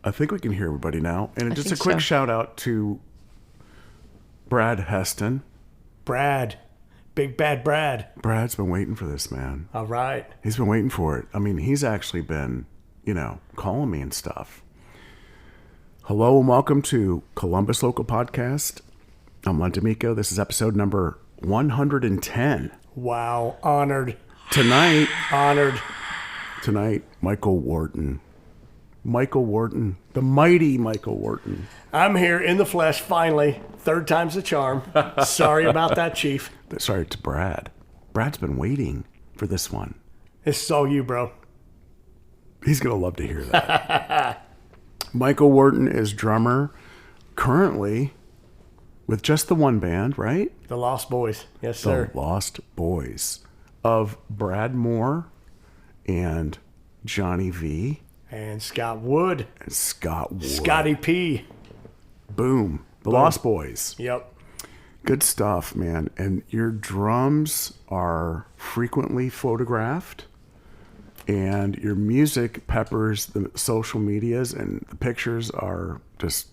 I think we can hear everybody now. And just a think quick so. shout out to Brad Heston. Brad. Big bad Brad. Brad's been waiting for this, man. All right. He's been waiting for it. I mean, he's actually been, calling me and stuff. Hello and welcome to Columbus Local Podcast. I'm Len D'Amico. This is episode number 110. Wow. Honored. Tonight, Michael Wharton. Michael Wharton. The mighty Michael Wharton. I'm here in the flesh, finally. Third time's the charm. Sorry about that, Chief. Sorry, it's Brad. Brad's been waiting for this one. This is all you, bro. He's going to love to hear that. Michael Wharton is drummer currently with just the one band, right? The Lost Boys. Yes, sir. The Lost Boys of Brad Moore and Johnny V. And Scott Wood. And Scott Wood. Scotty P. Boom. The Lost Boys. Yep. Good stuff, man. And your drums are frequently photographed, and your music peppers the social medias, and the pictures are just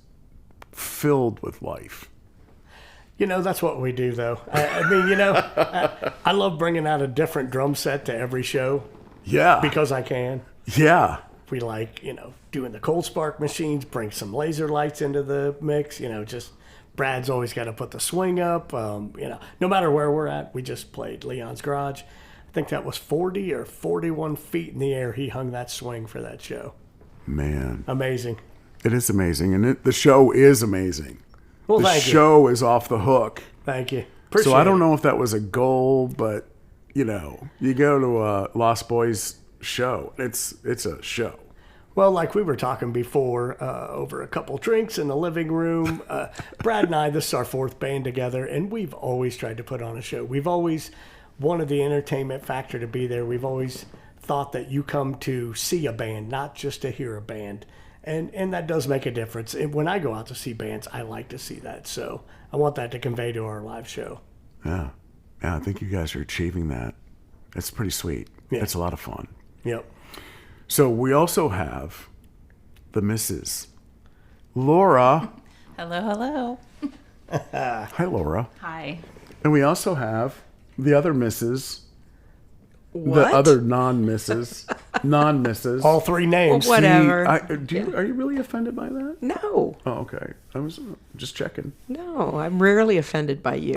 filled with life. That's what we do, though. I love bringing out a different drum set to every show. Yeah. Because I can. Yeah. We like, doing the cold spark machines, bring some laser lights into the mix, just Brad's always got to put the swing up. No matter where we're at, we just played Leon's Garage. I think that was 40 or 41 feet in the air. He hung that swing for that show. Man. Amazing. It is amazing. And the show is amazing. Well, the thank you. show is off the hook. Thank you. Appreciate So I don't it. know if that was a goal, but, you go to a Lost Boys show. It's a show. Well, like we were talking before, over a couple drinks in the living room, Brad and I, this is our fourth band together, and we've always tried to put on a show. We've always wanted the entertainment factor to be there. We've always thought that you come to see a band, not just to hear a band. And that does make a difference. And when I go out to see bands, I like to see that. So I want that to convey to our live show. Yeah. Yeah, I think you guys are achieving that. It's pretty sweet. Yeah. It's a lot of fun. Yep. So we also have the Mrs. Laura. Hello. Hi, Laura. Hi. And we also have the other Mrs. What? The other non-Mrs. Non-Mrs. All three names. Whatever. Are you really offended by that? No. Oh, okay. I was just checking. No, I'm rarely offended by you.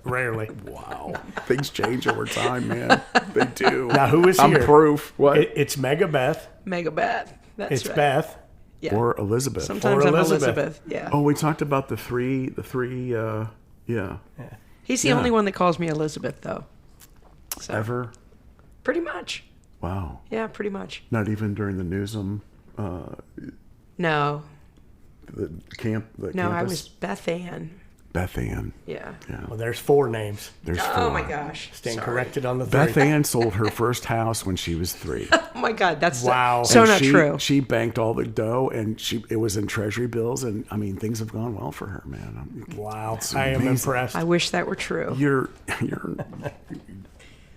Rarely. Wow. Things change over time, man. They do. Now, who is I'm here? proof. What? It's MegaBeth. MegaBeth. That's It's right. Beth. Yeah. Or Elizabeth. Sometimes Or I'm Elizabeth. Elizabeth. Yeah. Oh, we talked about the three, yeah. He's the yeah. only one that calls me Elizabeth, though. So, Ever? pretty much. Wow. Yeah, pretty much. Not even during the Newsom, No. the camp, the No, campus? I was Beth Ann. Beth Ann. Yeah. Yeah. Well, there's four names. There's Oh, four. my gosh. Stand Sorry. corrected on the three. Beth Ann sold her first house when she was 3. Oh, my God. That's Wow. so And not true. She banked all the dough, and it was in treasury bills, and I mean, things have gone well for her, man. Wow. It's I am amazing. impressed. I wish that were true. You're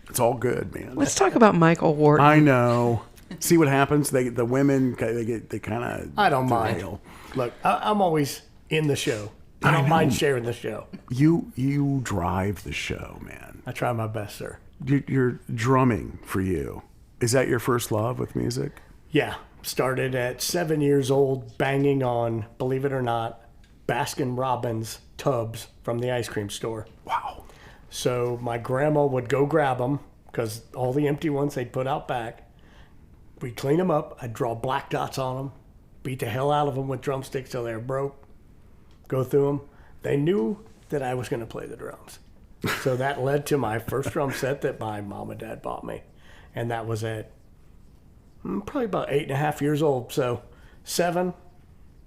it's all good, man. Let's talk about Michael Wharton. I know. See what happens? The women, they kind of. I don't mind. Look, I'm always in the show. I don't mind sharing the show. You drive the show, man. I try my best, sir. You're drumming for you. Is that your first love with music? Yeah. Started at 7 years old, banging on, believe it or not, Baskin Robbins tubs from the ice cream store. Wow. So my grandma would go grab them because all the empty ones they'd put out back. We'd clean them up. I'd draw black dots on them, beat the hell out of them with drumsticks till they were broke, go through them. They knew that I was going to play the drums. So that led to my first drum set that my mom and dad bought me. And that was at probably about 8.5 years old. So 7,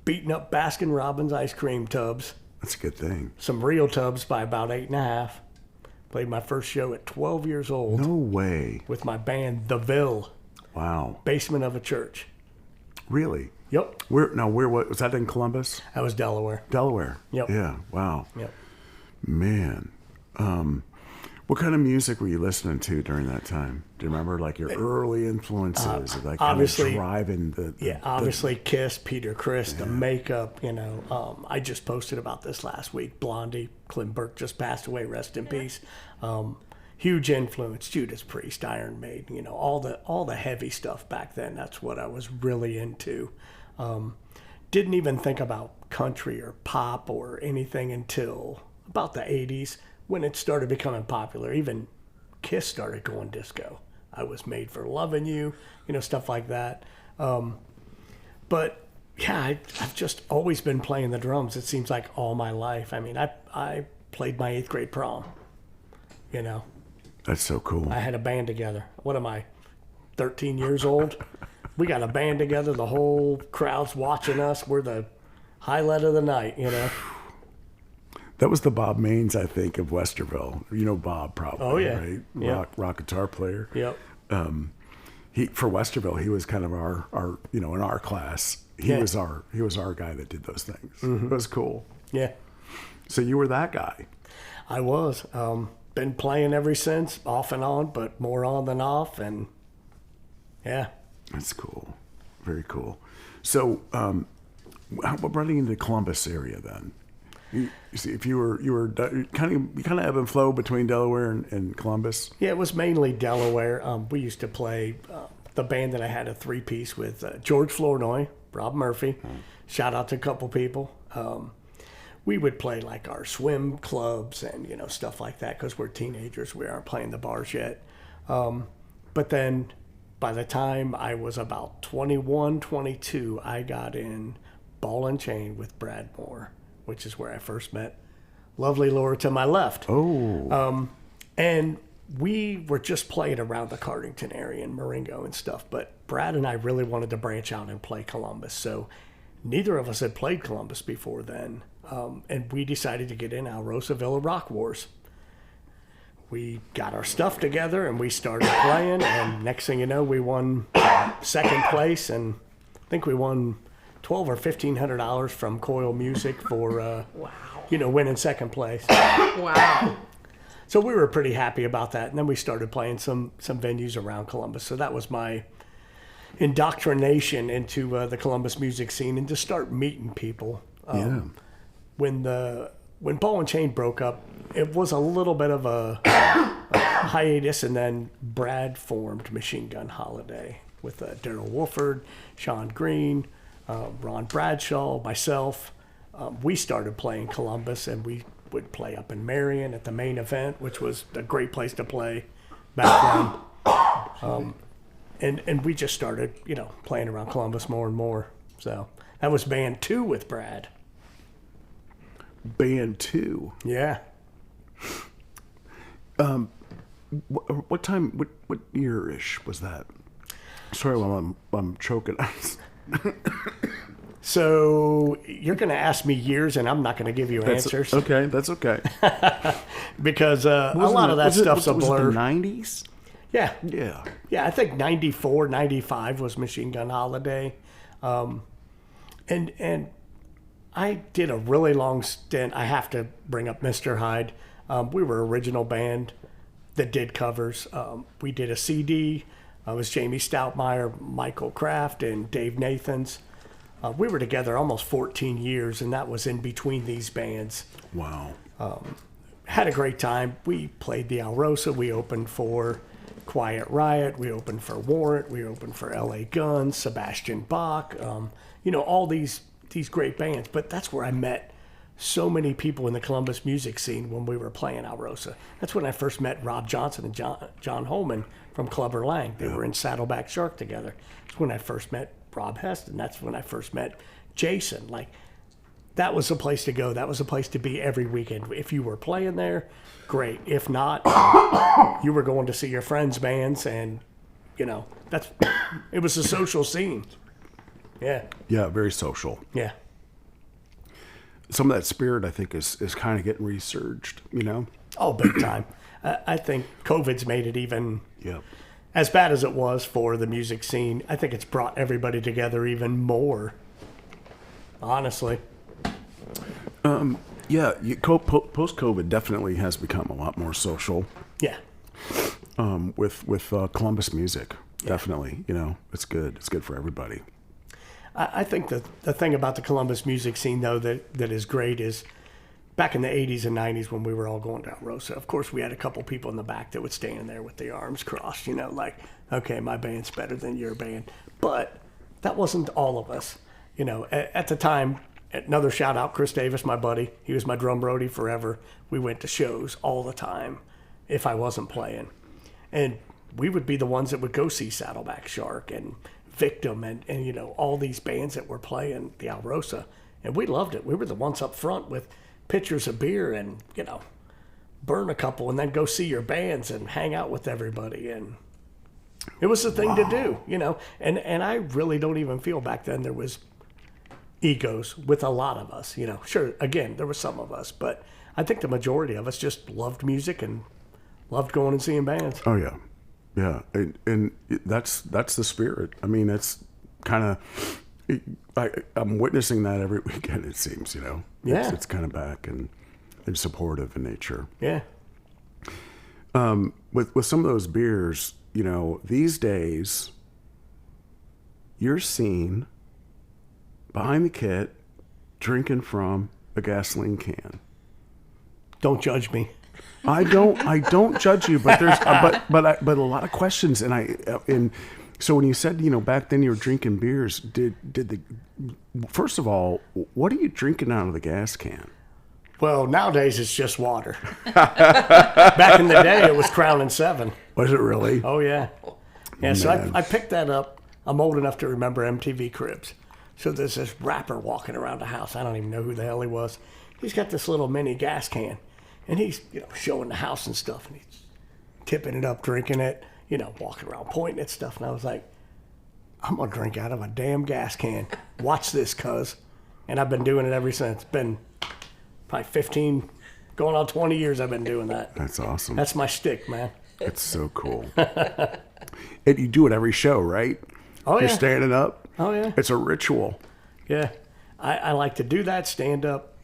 beating up Baskin Robbins ice cream tubs. That's a good thing. Some real tubs by about 8.5. Played my first show at 12 years old No way. with my band, The Ville, Wow. basement of a church. Really? Yep, What was that in Columbus? that was Delaware. Delaware. Yep. Yeah. Wow. Yep. Man. What kind of music were you listening to during that time? Do you remember, like, your early influences, like kind of obviously- driving the Obviously Kiss, Peter Criss, the Makeup, you know. I just posted about this last week. Blondie, Clint Burke just passed away, rest in peace. Huge influence, Judas Priest, Iron Maiden, you know, all the heavy stuff back then. That's what I was really into. Didn't even think about country or pop or anything until about the 80s when it started becoming popular. Even Kiss started going disco. I Was Made for Loving You, you know, stuff like that. But yeah, I've just always been playing the drums. It seems like all my life. I mean, I played my 8th grade prom, you know. That's so cool. I had a band together. What am I, 13 years old? We got a band together. The whole crowd's watching us. We're the highlight of the night, you know. That was the Bob Maines, I think, of Westerville. You know Bob, probably. Oh, yeah. Right? Yep. Rock guitar player. Yep. He for Westerville, he was kind of our you know, in our class. He Yeah. was our guy that did those things. It was cool. Yeah, So you were that guy. I was. Been playing ever since, off and on, but more on than off. And yeah. That's cool. Very cool. So, what brought you into the Columbus area then? You see, if you were kind of ebb and flow between Delaware and Columbus. Yeah, it was mainly Delaware. We used to play the band that I had a 3-piece with George Flournoy, Rob Murphy. Shout out to a couple people. We would play like our swim clubs and, you know, stuff like that because we're teenagers. We aren't playing the bars yet. But then by the time I was about 21, 22, I got in Ball and Chain with Brad Moore, which is where I first met lovely Laura to my left. Oh. And we were just playing around the Cardington area and Marengo and stuff, but Brad and I really wanted to branch out and play Columbus. So neither of us had played Columbus before then. And we decided to get in our Rosa Villa Rock Wars. We got our stuff together and we started playing, and next thing you know, we won 2nd place, and I think we won $1,200 or $1,500 from Coil Music for you know, winning 2nd place. Wow. So we were pretty happy about that. And then we started playing some venues around Columbus. So that was my indoctrination into the Columbus music scene and to start meeting people. Yeah. When Ball and Chain broke up, it was a little bit of a hiatus, and then Brad formed Machine Gun Holiday with Daryl Wolford, Sean Green, Ron Bradshaw, myself. We started playing Columbus, and we would play up in Marion at the Main Event, which was a great place to play back then. And we just started, you know, playing around Columbus more and more. So that was band 2 with Brad. Band 2. Yeah. What time? What year-ish was that? Sorry, while I'm choking. So you're going to ask me years, and I'm not going to give you answers Okay, that's okay. because a lot of that stuff's a blur. Was it the 90s? Yeah. Yeah. Yeah, I think 94, 95 was Machine Gun Holiday. And I did a really long stint. I have to bring up Mr. Hyde. We were an original band that did covers. We did a CD. It was Jamie Stoutmeyer, Michael Kraft, and Dave Nathans. We were together almost 14 years, and that was in between these bands. Wow. Had a great time. We played the Alrosa. We opened for Quiet Riot. We opened for Warrant. We opened for L.A. Guns, Sebastian Bach. You know, all these great bands. But that's where I met so many people in the Columbus music scene when we were playing Alrosa. That's when I first met Rob Johnson and John Holman from Clubber Lang. They were in Saddleback Shark together. That's when I first met Rob Heston. That's when I first met Jason. Like, that was a place to go. That was a place to be every weekend. If you were playing there, great. If not, you were going to see your friends' bands, and, you know, it was a social scene. Yeah. Yeah, very social. Yeah. Some of that spirit, I think, is kind of getting resurged, you know? Oh, big time. I think COVID's made it even Yeah. as bad as it was for the music scene. I think it's brought everybody together even more, honestly. Yeah, post-COVID definitely has become a lot more social. Yeah. With Columbus music. Definitely, it's good. It's good for everybody. I think that the thing about the Columbus music scene, though, that is great is back in the 80s and 90s when we were all going down Rosa, of course, we had a couple people in the back that would stand there with their arms crossed, like, okay, my band's better than your band. But that wasn't all of us. At the time, another shout out, Chris Davis, my buddy. He was my drum roadie forever. We went to shows all the time if I wasn't playing. And we would be the ones that would go see Saddleback Shark and Victim and all these bands that were playing the Alrosa. And we loved it. We were the ones up front with pitchers of beer and, burn a couple and then go see your bands and hang out with everybody. And it was the thing to do, And I really don't even feel back then there was egos with a lot of us, Sure, again, there were some of us, but I think the majority of us just loved music and loved going and seeing bands. Oh, yeah. Yeah, and that's the spirit. I mean, it's kind of I'm witnessing that every weekend. It seems, Yeah, it's kind of back and supportive in nature. Yeah. With some of those beers, these days, you're seen behind the kit drinking from a gasoline can. Don't judge me. I don't judge you, but there's but a lot of questions, and so when you said back then you were drinking beers, first of all, what are you drinking out of the gas can? Well, nowadays it's just water. Back in the day, it was Crown and Seven. Was it really? Oh yeah, yeah. So I picked that up. I'm old enough to remember MTV Cribs. So there's this rapper walking around the house. I don't even know who the hell he was. He's got this little mini gas can. And he's, showing the house and stuff, and he's tipping it up, drinking it, walking around pointing at stuff. And I was like, I'm going to drink out of a damn gas can. Watch this, cuz. And I've been doing it ever since. It's been probably 15, going on 20 years I've been doing that. That's awesome. That's my shtick, man. It's so cool. And you do it every show, right? Oh, yeah. You're standing up? Oh, yeah. It's a ritual. Yeah. I like to do that, stand up,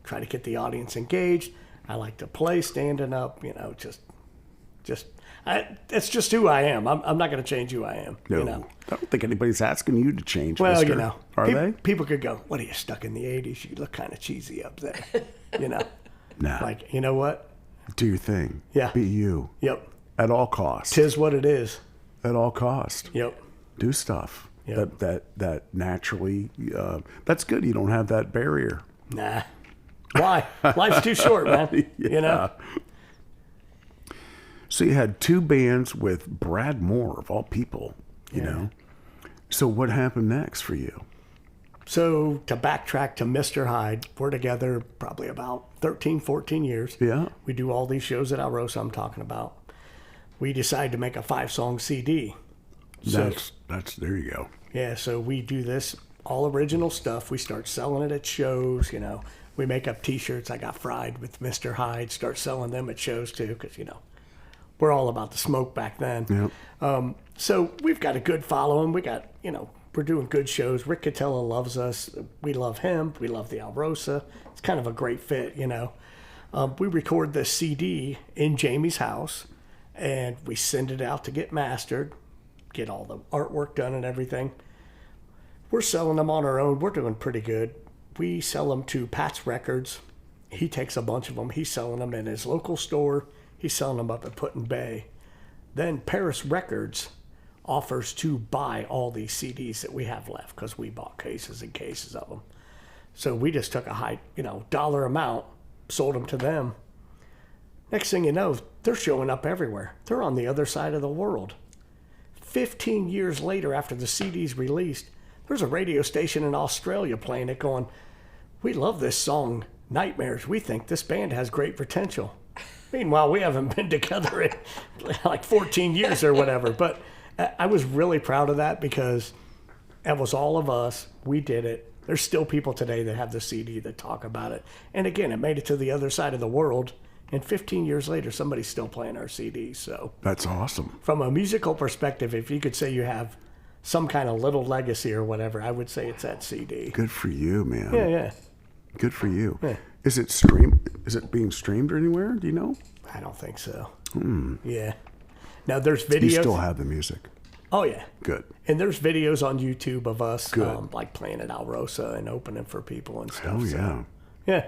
try to get the audience engaged. I like to play standing up, it's just who I am. I'm not going to change who I am. No, I don't think anybody's asking you to change. Well, mister. Are they? People could go, "What are you stuck in the '80s? You look kind of cheesy up there," Nah. Like, you know what? Do your thing. Yeah. Be you. Yep. At all costs. Tis what it is. At all cost. Yep. Do stuff. Yep. That naturally. That's good. You don't have that barrier. Nah. Why? Life's too short, man. Yeah. So you had two bands with Brad Moore, of all people, you know. So what happened next for you? So to backtrack to Mr. Hyde, we're together probably about 13, 14 years. Yeah. We do all these shows at Alrosa I'm talking about. We decided to make a 5-song CD. That's there you go. Yeah, so we do this all original stuff. We start selling it at shows, We make up T-shirts. I got fried with Mr. Hyde. Start selling them at shows too, because we're all about the smoke back then. Yep. So we've got a good following. We got we're doing good shows. Rick Catella loves us. We love him. We love the Alrosa. It's kind of a great fit, We record this CD in Jamie's house, and we send it out to get mastered, get all the artwork done and everything. We're selling them on our own. We're doing pretty good. We sell them to Pat's Records. He takes a bunch of them. He's selling them in his local store. He's selling them up at Put-in-Bay. Then Paris Records offers to buy all these CDs that we have left because we bought cases and cases of them. So we just took a high, dollar amount, sold them to them. Next thing you know, they're showing up everywhere. They're on the other side of the world. 15 years later, after the CD's released, there's a radio station in Australia playing it going, "We love this song, Nightmares. We think this band has great potential." Meanwhile, we haven't been together in like 14 years or whatever. But I was really proud of that because that was all of us. We did it. There's still people today that have the CD that talk about it. And again, it made it to the other side of the world. And 15 years later, somebody's still playing our CDs. So that's awesome. From a musical perspective, if you could say you have some kind of little legacy or whatever, I would say it's that CD. Good for you, man. Yeah. Good for you. Yeah. Is it stream? Is it being streamed anywhere? Do you know? I don't think so. Yeah. Now there's videos. You still have the music. Oh yeah. Good. And there's videos on YouTube of us Good. like playing at Alrosa and opening for people and stuff. Oh so, yeah. yeah.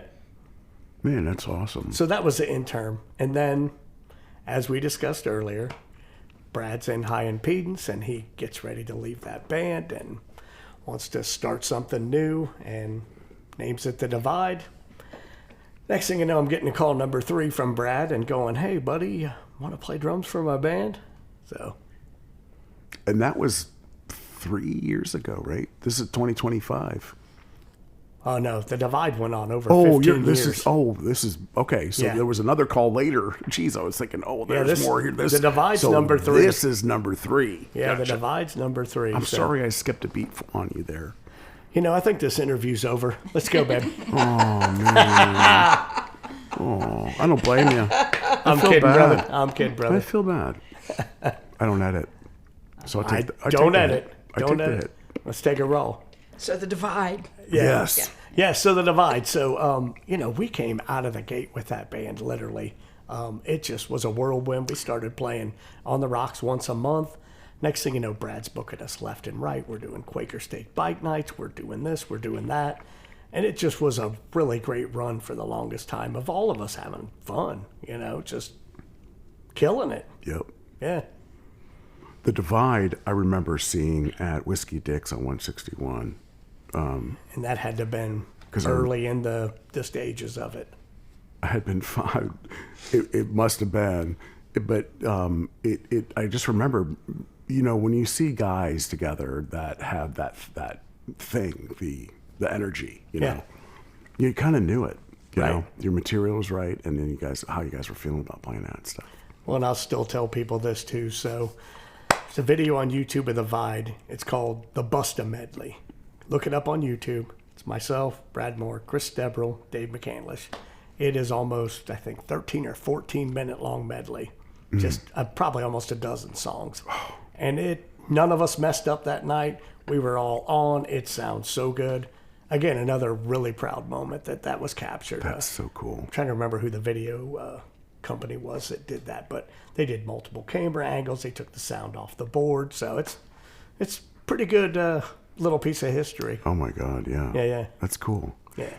Man, that's awesome. So that was the interim. And then, as we discussed earlier, Brad's in high impedance and he gets ready to leave that band and wants to start something new and names it The Divide. Next thing you know, I'm getting a call number 3 from Brad and going, "Hey, buddy, want to play drums for my band?" So. And that was 3 years ago, right? This is 2025. Oh no, The Divide went on over Oh, 15 this years. is okay. So Yeah. there was another call later. Jeez, I was thinking, there's this- more here. The Divide's number 3. This is number 3. Yeah, Gotcha. The Divide's number 3. I'm so. sorry I skipped a beat on you there. You know, I think this interview's over. Let's go, babe. Oh, I don't blame you. I'm feel kidding, bad. brother. I'm kidding, I brother. feel bad. I don't edit, so I take. I Don't take edit. I Don't take the edit. hit. Let's take a roll. So the divide. Yes. Yeah, so The Divide. So, we came out of the gate with that band, literally. It just was a whirlwind. We started playing on the rocks once a month. Next thing you know, Brad's booking us left and right. We're doing Quaker State bike nights. We're doing this. We're doing that. And it just was a really great run for the longest time of all of us having fun, just killing it. Yep. Yeah. The Divide, I remember seeing at Whiskey Dick's on 161. And that had to have been 'Cause early in the stages of it. I had been 5. It must have been, but I just remember, when you see guys together that have that thing, the energy, Yeah. you kind of knew it. You Right. know, your material was right, and then how you guys were feeling about playing that and stuff. Well, and I'll still tell people this too. So there's a video on YouTube of The Divide. It's called The Busta Medley. Look it up on YouTube. It's myself, Brad Moore, Chris Debrel, Dave McCandlish. It is almost, I think, 13 or 14 minute long medley. Just probably almost a dozen songs. And none of us messed up that night. We were all on. It sounds so good. Again, another really proud moment that was captured. That's so cool. I'm trying to remember who the video company was that did that, but they did multiple camera angles. They took the sound off the board, so it's pretty good little piece of history. Oh my God, yeah. Yeah. That's cool. Yeah.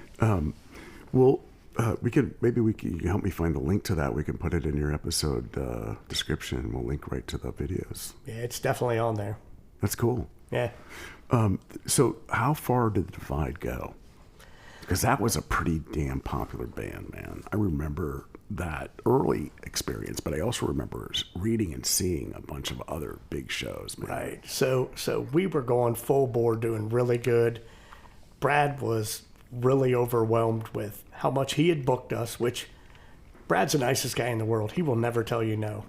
Well, you can help me find a link to that. We can put it in your episode description. We'll link right to the videos. Yeah, it's definitely on there. That's cool. Yeah. So how far did The Divide go? Because that was a pretty damn popular band, man. I remember that early experience, but I also remember reading and seeing a bunch of other big shows, man. Right. So we were going full bore, doing really good. Brad was really overwhelmed with how much he had booked us, which Brad's the nicest guy in the world. He will never tell you no.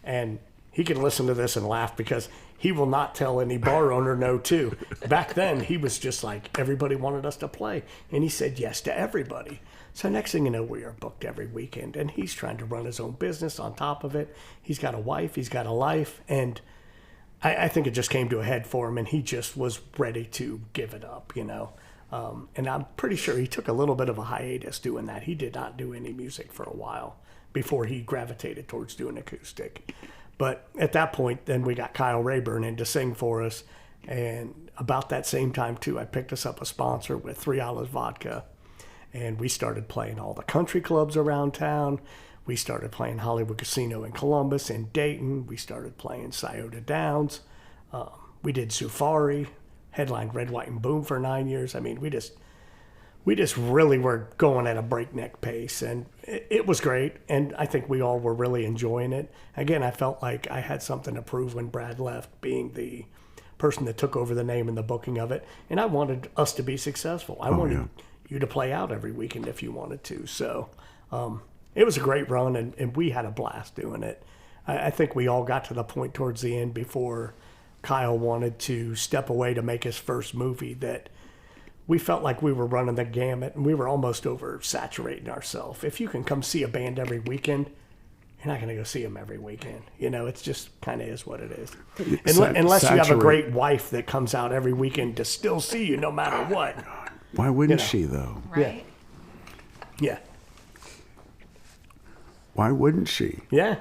And he can listen to this and laugh because he will not tell any bar owner no too. Back then, he was just like, everybody wanted us to play. And he said yes to everybody. So next thing you know, we are booked every weekend. And he's trying to run his own business on top of it. He's got a wife. He's got a life. And I think it just came to a head for him. And he just was ready to give it up, And I'm pretty sure he took a little bit of a hiatus doing that. He did not do any music for a while before he gravitated towards doing acoustic. But at that point, then we got Kyle Rayburn in to sing for us. And about that same time, too, I picked us up a sponsor with 3 Olives Vodka. And we started playing all the country clubs around town. We started playing Hollywood Casino in Columbus and Dayton. We started playing Scioto Downs. We did Safari, headlined Red, White, and Boom for 9 years. I mean, we just really were going at a breakneck pace, and it was great. And I think we all were really enjoying it. Again, I felt like I had something to prove when Brad left, being the person that took over the name and the booking of it. And I wanted us to be successful. I wanted you to play out every weekend if you wanted to. So it was a great run, and we had a blast doing it. I think we all got to the point towards the end before Kyle wanted to step away to make his first movie that we felt like we were running the gamut, and we were almost oversaturating ourselves. If you can come see a band every weekend, you're not going to go see them every weekend. It's just kind of is what it is. Unless you have a great wife that comes out every weekend to still see you no matter what. Why wouldn't she, though? Right. Yeah. Why wouldn't she? Yeah.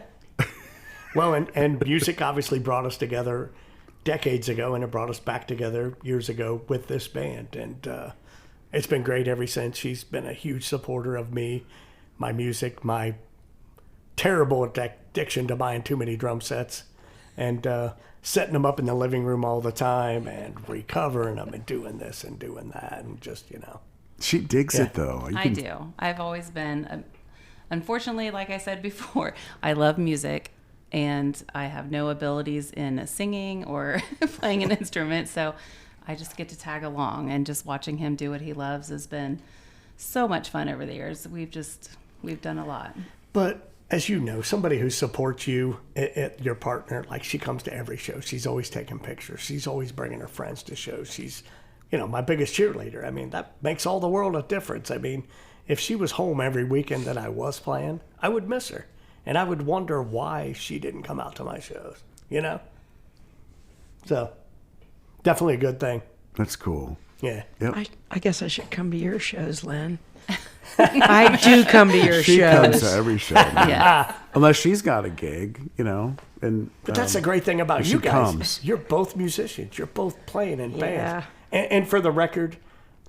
Well, and music obviously brought us together decades ago, and it brought us back together years ago with this band. And it's been great ever since. She's been a huge supporter of me, my music, my terrible addiction to buying too many drum sets, and setting them up in the living room all the time and recovering them and doing this and doing that. And just, She digs it, though. I do. I've always been, unfortunately, like I said before, I love music. And I have no abilities in singing or playing an instrument. So I just get to tag along. And just watching him do what he loves has been so much fun over the years. We've done a lot. But as you know, somebody who supports you, your partner, like she comes to every show. She's always taking pictures. She's always bringing her friends to shows. She's, my biggest cheerleader. I mean, that makes all the world of difference. I mean, if she was home every weekend that I was playing, I would miss her. And I would wonder why she didn't come out to my shows, So, definitely a good thing. That's cool. Yeah. Yep. I guess I should come to your shows, Len. I do come to your She shows. comes to every show. Yeah. Unless she's got a gig, and But that's the great thing about she you guys. comes. You're both musicians. You're both playing in bands. Yeah. And for the record,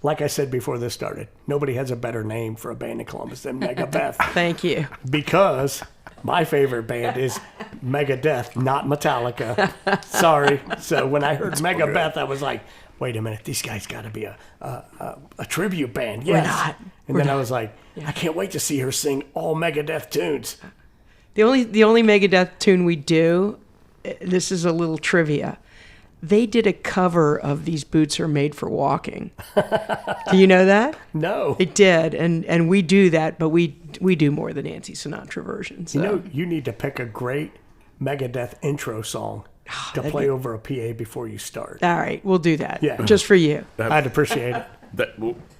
like I said before this started, nobody has a better name for a band in Columbus than MegaBeth. Thank you. Because my favorite band is Megadeth, not Metallica. Sorry. So when I heard MegaBeth, I was like, wait a minute, these guys got to be a tribute band. Yes. not. And then I was like, I can't wait to see her sing all Megadeth tunes. The only Megadeth tune we do, this is a little trivia. They did a cover of These Boots Are Made for Walking. Do you know that? No. They did, and we do that, but we do more than Nancy Sinatra version. So. You need to pick a great Megadeth intro song to play over a PA before you start. All right, we'll do that. Yeah. Just for you. I'd appreciate it.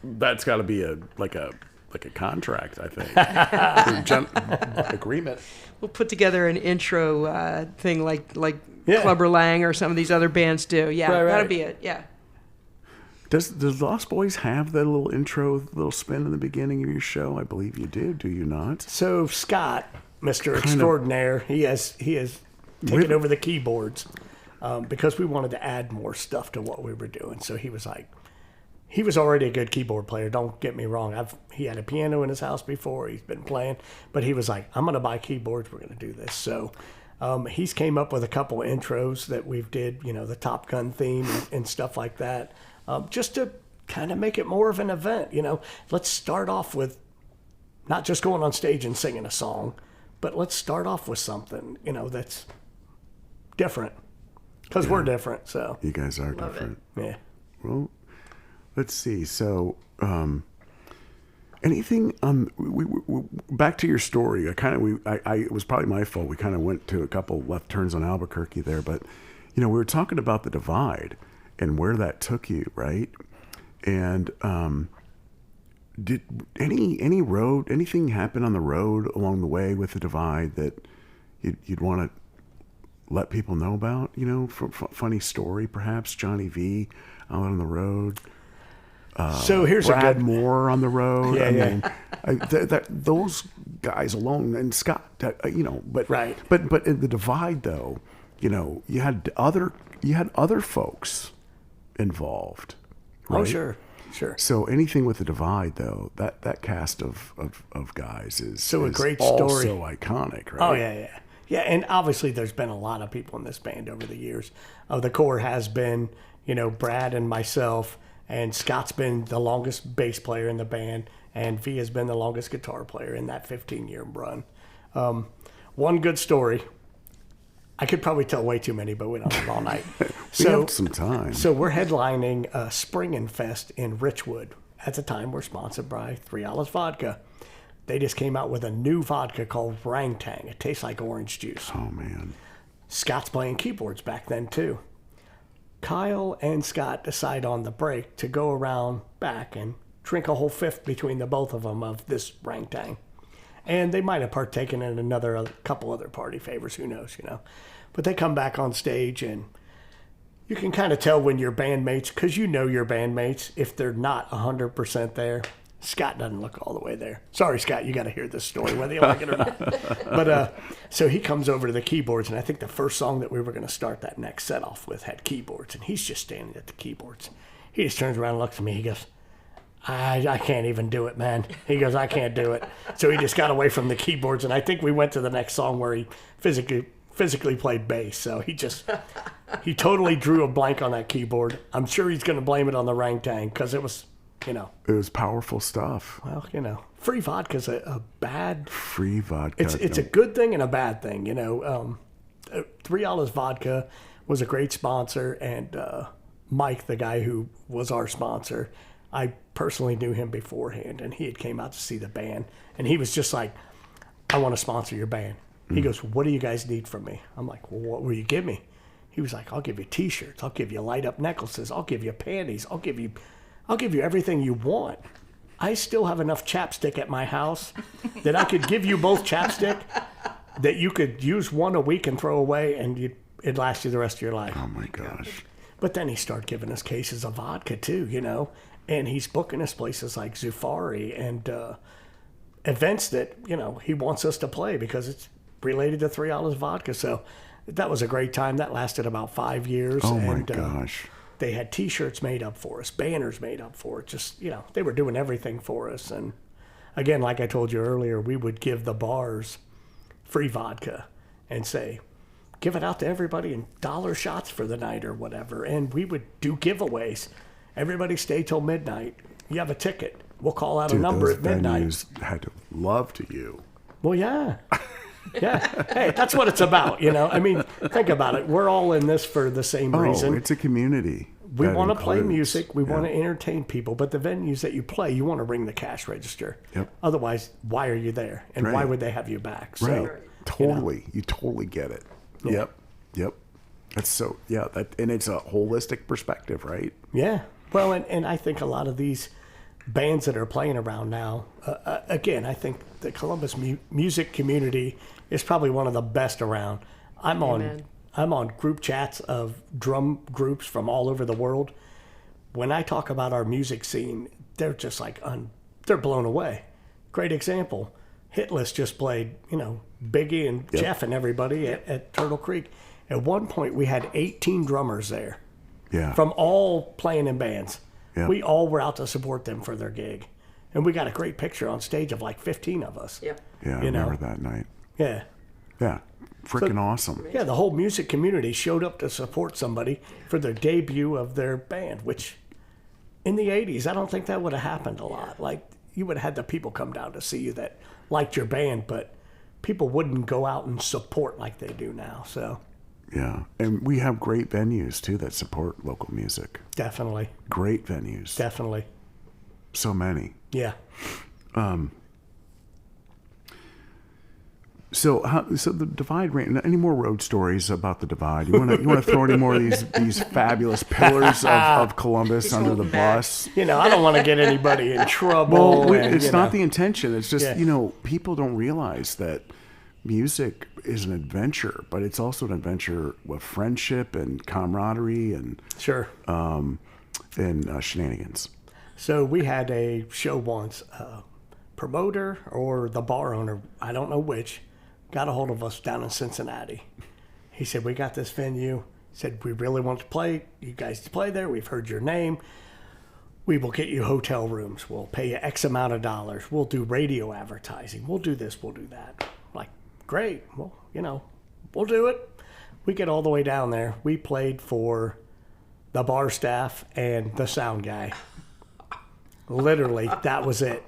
That's got to be a contract, I think. Agreement. We'll put together an intro thing like Yeah. Clubber Lang or some of these other bands do. Yeah, Right, that'll right. be it. Yeah. Does Lost Boys have that little intro, little spin in the beginning of your show? I believe you do. Do you not? So Scott, Mr. Extraordinaire, he has taken over the keyboards because we wanted to add more stuff to what we were doing. So he was like, he was already a good keyboard player. Don't get me wrong. He had a piano in his house before. He's been playing, but he was like, I'm going to buy keyboards. We're going to do this. So he's came up with a couple intros that we've did, the Top Gun theme and stuff like that, just to kind of make it more of an event. Let's start off with not just going on stage and singing a song, but let's start off with something, that's different, because we're different. So You guys are different. yeah. Well, let's see. So, anything? We back to your story. It was probably my fault. We kind of went to a couple left turns on Albuquerque there, but we were talking about the divide and where that took you, right? And did anything happen on the road along the way with the divide that you'd want to let people know about? Funny story, perhaps Johnny V out on the road. So here's Brad a good Moore on the road. Yeah, Those guys alone, and Scott, but Right. But in the divide, though, you had other folks involved. Right? Oh, sure. So anything with the divide, though, that cast of guys is So a is great also story. iconic, right? Oh, yeah. And obviously there's been a lot of people in this band over the years. The core has been, Brad and myself, and Scott's been the longest bass player in the band, and V has been the longest guitar player in that 15-year run. One good story. I could probably tell way too many, but we don't have all night. We have some time. So we're headlining Spring Fest in Richwood. At the time, we're sponsored by 3 Olives Vodka. They just came out with a new vodka called Rangtang. It tastes like orange juice. Oh man. Scott's playing keyboards back then too. Kyle and Scott decide on the break to go around back and drink a whole fifth between the both of them of this Rangtang. And they might have partaken in a couple other party favors, who knows, But they come back on stage, and you can kind of tell when your bandmates, because your bandmates, if they're not 100% there. Scott doesn't look all the way there. Sorry, Scott, you got to hear this story, whether you like it or not. But so he comes over to the keyboards, and I think the first song that we were going to start that next set off with had keyboards, and he's just standing at the keyboards. He just turns around and looks at me. He goes, I can't even do it, man. He goes, I can't do it. So he just got away from the keyboards, and I think we went to the next song where he physically played bass. So he totally drew a blank on that keyboard. I'm sure he's going to blame it on the rangtang because it was, It was powerful stuff. well, free vodka's a bad. Free vodka. It's a good thing and a bad thing. Three Olives Vodka was a great sponsor, and Mike, the guy who was our sponsor, I personally knew him beforehand, and he had came out to see the band, and he was just like, I want to sponsor your band. He goes, what do you guys need from me? I'm like, well, what will you give me? He was like, I'll give you T-shirts. I'll give you light up necklaces. I'll give you panties. I'll give you everything you want. I still have enough chapstick at my house that I could give you both chapstick that you could use one a week and throw away, and it'd last you the rest of your life. Oh my gosh. But then he started giving us cases of vodka too, and he's booking us places like Zufari and events that, he wants us to play because it's related to Three Olives Vodka. So that was a great time. That lasted about 5 years. Oh my and, gosh. They had T-shirts made up for us, banners made up for it. Just, they were doing everything for us. And again, like I told you earlier, we would give the bars free vodka and say, give it out to everybody in dollar shots for the night or whatever. And we would do giveaways. Everybody stay till midnight. You have a ticket. We'll call out a number those at midnight. venues had to love to you. Well, yeah. Yeah. Hey, that's what it's about, I mean, think about it. We're all in this for the same reason. It's a community. We that want to play includes- music. We want yeah. to entertain people. But the venues that you play, you want to ring the cash register. Yep. Otherwise, why are you there? And why Right. would they have you back? So, Right. Totally. You totally get it. Yeah. Yep. That's so, and it's a holistic perspective, right? Yeah. Well, and I think a lot of these bands that are playing around now, again, I think the Columbus music community is probably one of the best around. I'm on group chats of drum groups from all over the world. When I talk about our music scene, they're just like, they're blown away. Great example. Hitless just played, Biggie and Jeff and everybody at Turtle Creek. At one point, we had 18 drummers there. Yeah. From all playing in bands. Yeah. We all were out to support them for their gig. And we got a great picture on stage of like 15 of us. Yep. Yeah, I remember that night. Yeah. Yeah. Freaking awesome. Yeah, the whole music community showed up to support somebody for their debut of their band, which in the 80s, I don't think that would have happened a lot. Like, you would have had the people come down to see you that liked your band, but people wouldn't go out and support like they do now. So, Yeah. And we have great venues, too, that support local music. definitely. Great venues. Definitely. So many. Yeah. So the Divide ran. Any more road stories about the Divide? You want to throw any more of these fabulous pillars of Columbus He's under the holding back. bus? I don't want to get anybody in trouble. Well, and, it's not the intention. It's just Yeah. people don't realize that music is an adventure, but it's also an adventure with friendship and camaraderie and Sure. shenanigans. So we had a show once. Promoter or the bar owner, I don't know which, got a hold of us down in Cincinnati. He said, we got this venue. He said, we really want to play. You guys to play there. We've heard your name. We will get you hotel rooms. We'll pay you X amount of dollars. We'll do radio advertising. We'll do this. We'll do that. Like, great. Well, we'll do it. We get all the way down there. We played for the bar staff and the sound guy. Literally, that was it.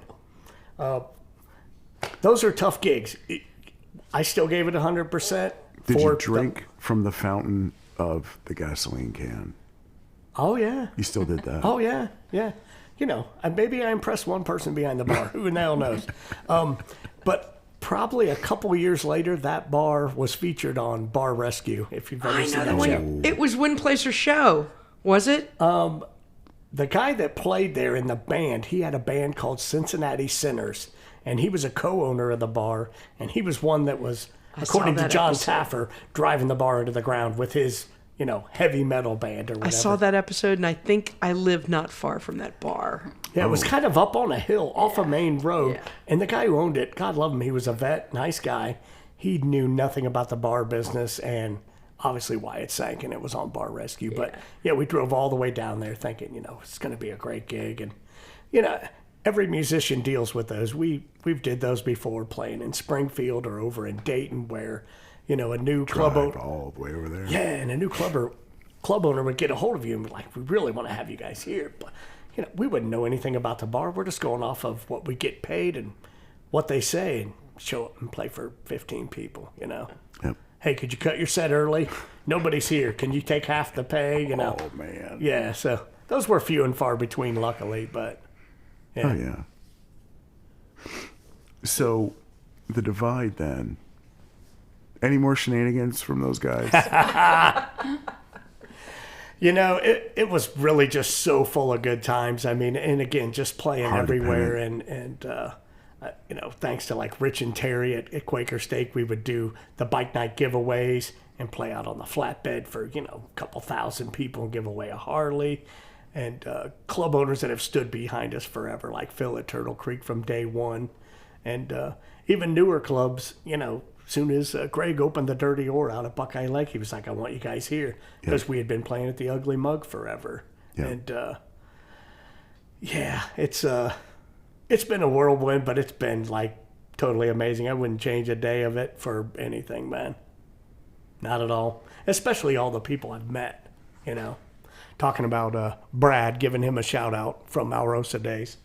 Those are tough gigs. I still gave it 100%. Did you drink from the fountain of the gasoline can? Oh, yeah. You still did that? Oh, yeah. Yeah. Maybe I impressed one person behind the bar. Who the hell knows? But probably a couple of years later, that bar was featured on Bar Rescue, if you've ever I seen know that the show. one. It was Win Placer Show, was it? The guy that played there in the band, he had a band called Cincinnati Sinners, and he was a co-owner of the bar, and he was one that was, according to that John episode. Taffer, driving the bar into the ground with his heavy metal band or whatever. I saw that episode, and I think I live not far from that bar. Yeah, it was kind of up on a hill off a main road. Yeah. And the guy who owned it, God love him, he was a vet, nice guy. He knew nothing about the bar business and obviously why it sank, and it was on bar rescue. But yeah, we drove all the way down there thinking, it's going to be a great gig. And, every musician deals with those. We've did those before, playing in Springfield or over in Dayton where, a new club owner. all the way over there. Yeah, and a new club owner would get a hold of you and be like, we really want to have you guys here. But, we wouldn't know anything about the bar. We're just going off of what we get paid and what they say and show up and play for 15 people, Yep. Hey, could you cut your set early? Nobody's here. Can you take half the pay? Oh, man. Yeah, so those were few and far between, luckily, but yeah. Oh, yeah. So, the Divide then. Any more shenanigans from those guys? It was really just so full of good times. I mean, and again, just playing Hard to everywhere and thanks to like Rich and Terry at Quaker Steak, we would do the bike night giveaways and play out on the flatbed for, a couple thousand people and give away a Harley. And club owners that have stood behind us forever, like Phil at Turtle Creek from day one. And even newer clubs, soon as Greg opened the Dirty Oar out at Buckeye Lake, he was like, I want you guys here. Because we had been playing at the Ugly Mug forever. Yeah. And it's been a whirlwind, but it's been like totally amazing. I wouldn't change a day of it for anything, man. Not at all. Especially all the people I've met, Talking about Brad, giving him a shout out from Alrosa days.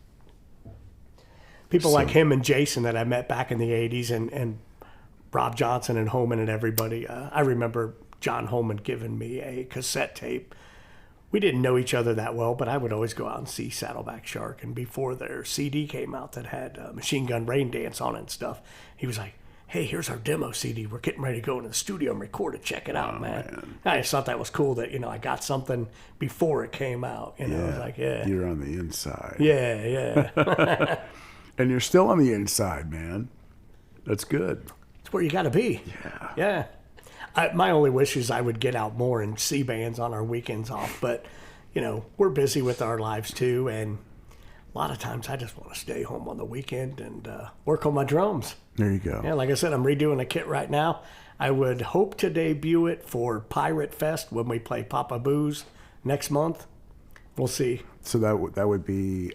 People like him and Jason that I met back in the 80s and Rob Johnson and Holman and everybody. I remember John Holman giving me a cassette tape. We didn't know each other that well, but I would always go out and see Saddleback Shark. And before their CD came out that had Machine Gun Rain Dance on it and stuff, he was like, hey, here's our demo CD. We're getting ready to go into the studio and record it. Check it out, man. I just thought that was cool that, I got something before it came out. I was like, yeah. You're on the inside. Yeah. And you're still on the inside, man. That's good. It's where you got to be. Yeah. My only wish is I would get out more and see bands on our weekends off. But, we're busy with our lives too. And a lot of times I just want to stay home on the weekend and work on my drums. There you go. Yeah, like I said, I'm redoing a kit right now. I would hope to debut it for Pirate Fest when we play Papa Booze next month. We'll see. So that would be,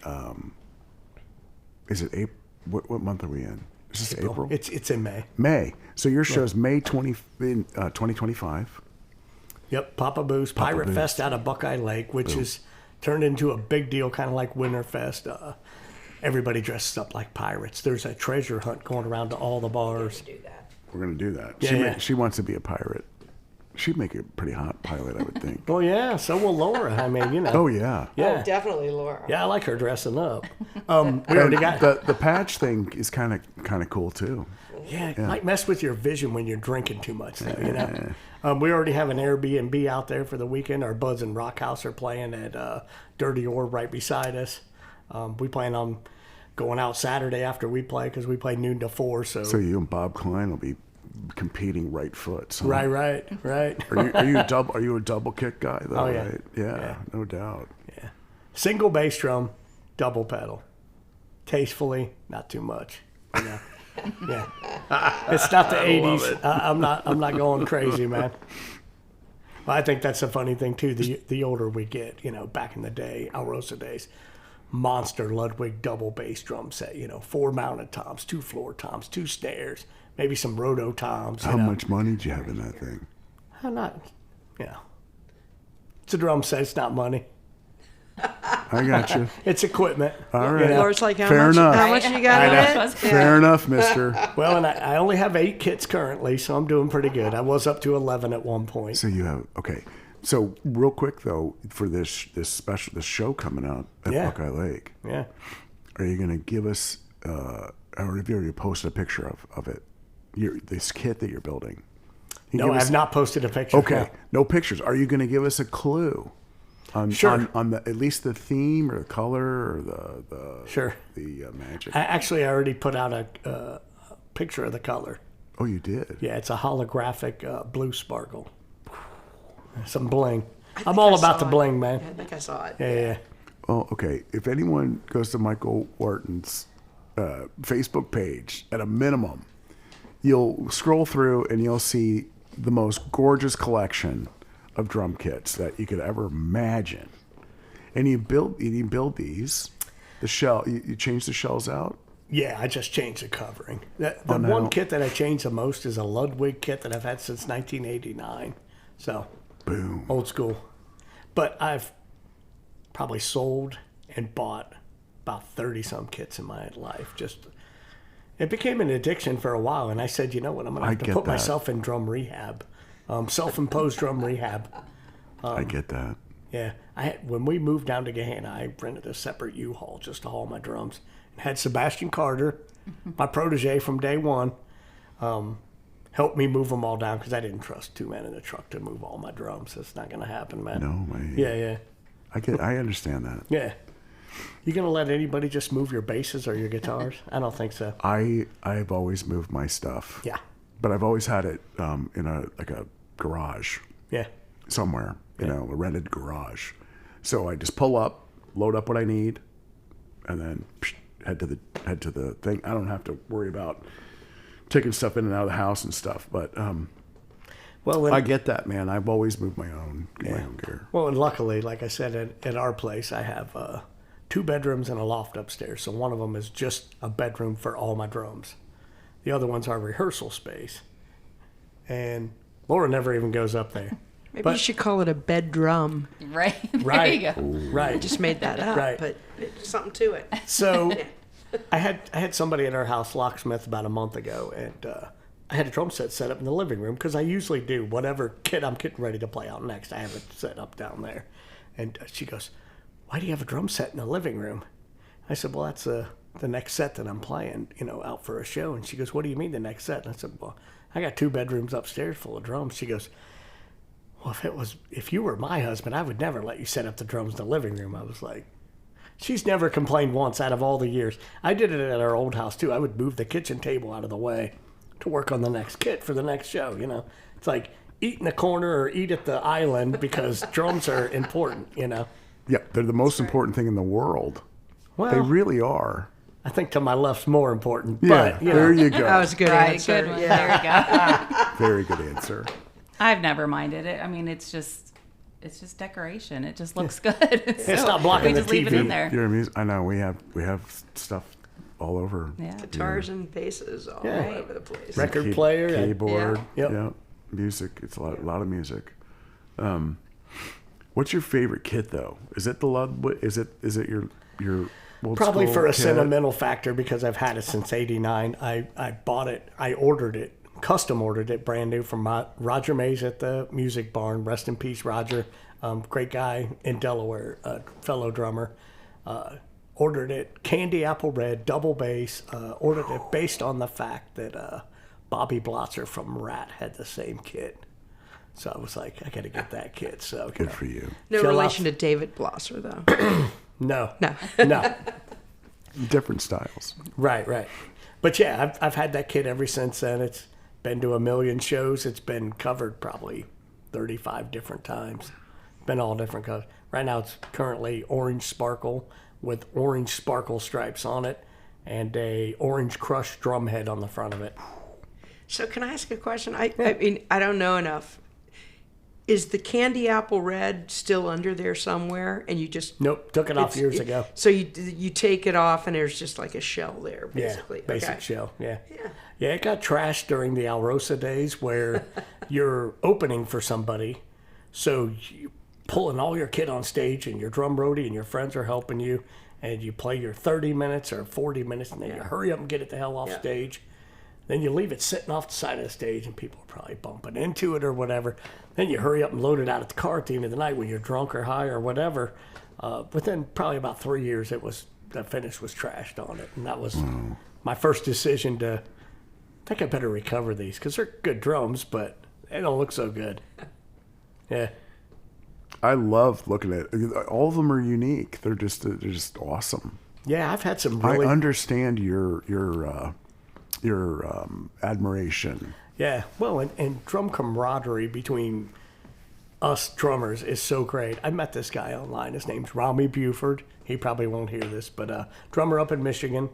is it April? What month are we in? Is this April? It's in May. May. So your show's May 2025. Yep, Papa Booze, Pirate Booze. Fest out of Buckeye Lake, which is turned into a big deal, kind of like Winterfest. Everybody dresses up like pirates. There's a treasure hunt going around to all the bars. We're going to do that. Yeah. She wants to be a pirate. She'd make a pretty hot pilot, I would think. Well, yeah, so will Laura. I mean, Oh, yeah. Yeah. Oh, definitely, Laura. Yeah, I like her dressing up. We already got... The patch thing is kind of cool, too. Yeah, it might mess with your vision when you're drinking too much, though, we already have an Airbnb out there for the weekend. Our Buds and Rock House are playing at Dirty Oar right beside us. We plan on going out Saturday after we play because we play noon to 4. So you and Bob Klein will be competing right foot. So. Right. Are you a double kick guy though? Oh, yeah. Right? Yeah, no doubt. Yeah. Single bass drum, double pedal. Tastefully, not too much. Yeah. It's not the 80s. I'm not going crazy, man. But I think that's the funny thing too. The older we get, back in the day, Alrosa days, monster Ludwig double bass drum set. 4 mounted toms, 2 floor toms, 2 snares, maybe some roto toms. How much money did you have in that thing? I'm not. It's a drum set. It's not money. I got you. It's equipment. All right. Laura's like, Fair enough. How much you got on it? Fair enough, mister. Well, and I only have 8 kits currently, so I'm doing pretty good. I was up to 11 at one point. So you have, okay. So real quick though, for this show coming out at Buckeye Lake. Yeah. Are you going to give us, or have you already posted a picture of it? This kit that you're building? No, I have not posted a picture. Okay. No pictures. Are you going to give us a clue? Sure. On at least the theme or the color or the magic. I already put out a picture of the color. Oh, you did? Yeah, it's a holographic blue sparkle. Some bling. think I'm all I about saw the it. bling, man. Yeah, I think I saw it. Yeah. Oh, okay. If anyone goes to Michael Wharton's Facebook page, at a minimum, you'll scroll through and you'll see the most gorgeous collection of drum kits that you could ever imagine. And you build these. The shell, you change the shells out. Yeah, I just changed the covering. The no. one kit that I changed the most is a Ludwig kit that I've had since 1989. So, Boom. old school. But I've probably sold and bought about 30-some kits in my life. It became an addiction for a while, and I said, you know what, I'm going to have to get put that. myself in drum rehab, self-imposed drum rehab. I get that. Yeah, when we moved down to Gahanna, I rented a separate U-Haul just to haul my drums. And had Sebastian Carter, my protege from day one, help me move them all down because I didn't trust two men in the truck to move all my drums. It's not going to happen, man. No, man. Yeah. I understand that. Yeah. You going to let anybody just move your basses or your guitars? I don't think so. I've always moved my stuff. Yeah. But I've always had it in a garage Yeah. somewhere, a rented garage. So I just pull up, load up what I need, and then head to the thing. I don't have to worry about taking stuff in and out of the house and stuff. But Well, I get that, man. I've always moved my own gear. Well, and luckily, like I said, at our place, I have 2 bedrooms and a loft upstairs. So one of them is just a bedroom for all my drums. The other one's our rehearsal space. And Laura never even goes up there. Maybe you should call it a bedroom. Right. There Right. you go. Right. Just made that up, Right. but it's something to it. So I had somebody at our house, locksmith, about a month ago, and I had a drum set set up in the living room because I usually do whatever kit I'm getting ready to play out next. I have it set up down there. And she goes, "Why do you have a drum set in the living room?" I said, "Well, that's the next set that I'm playing, out for a show." And she goes, "What do you mean the next set?" And I said, "Well, I got 2 bedrooms upstairs full of drums." She goes, "Well, if you were my husband, I would never let you set up the drums in the living room." I was like, she's never complained once out of all the years. I did it at our old house too. I would move the kitchen table out of the way to work on the next kit for the next show. It's like eat in the corner or eat at the island because drums are important. Yeah, they're the most important thing in the world. Well, They really are. I think to my left's more important. Yeah, But, there you go. That was a good Right. answer. Good one. Yeah. There we go. Very good answer. I've never minded it. I mean, it's just decoration. It just looks good. It's not blocking we the just leave it TV. in there. You're a I know we have stuff all over. Yeah. Guitars and basses all Yeah. over the place. record player. and- keyboard, Yeah. yeah, music. It's a lot of music. What's your favorite kit though? Is it the Ludwig? Is it your old Probably school for a kit? sentimental factor because I've had it since '89. I bought it. I ordered it, custom ordered it, brand new from Roger Mays at the Music Barn. Rest in peace, Roger. Great guy in Delaware, fellow drummer. Ordered it candy apple red, double bass. Ordered it based on the fact that Bobby Blotzer from Rat had the same kit. So I was like, I got to get that kit. So Good for you. No Chill relation out. to David Blosser, though. No, No. Different styles. right. But yeah, I've had that kit ever since then. It's been to a million shows. It's been covered probably 35 different times. Been all different colors. Right now it's currently orange sparkle with orange sparkle stripes on it and a orange crushed drum head on the front of it. So can I ask a question? I mean, I don't know enough. Is the candy apple red still under there somewhere, and you just Nope, took it off years ago. So you take it off, and there's just like a shell there, basically. Yeah, basic Okay. shell. Yeah. Yeah. Yeah, it got trashed during the Alrosa days where you're opening for somebody. So you pulling all your kit on stage and your drum roadie and your friends are helping you. And you play your 30 minutes or 40 minutes and then you hurry up and get it the hell off Yeah. stage. Then you leave it sitting off the side of the stage and people are probably bumping into it or whatever. Then you hurry up and load it out at the car at the end of the night when you're drunk or high or whatever. Within probably about 3 years, the finish was trashed on it. And that was my first decision to think I better recover these because they're good drums, but they don't look so good. Yeah. I love looking at all of them are unique. They're just awesome. Yeah, I've had some really... I understand your admiration. Yeah, well, and drum camaraderie between us drummers is so great. I met this guy online. His name's Rami Buford. He probably won't hear this, but drummer up in Michigan.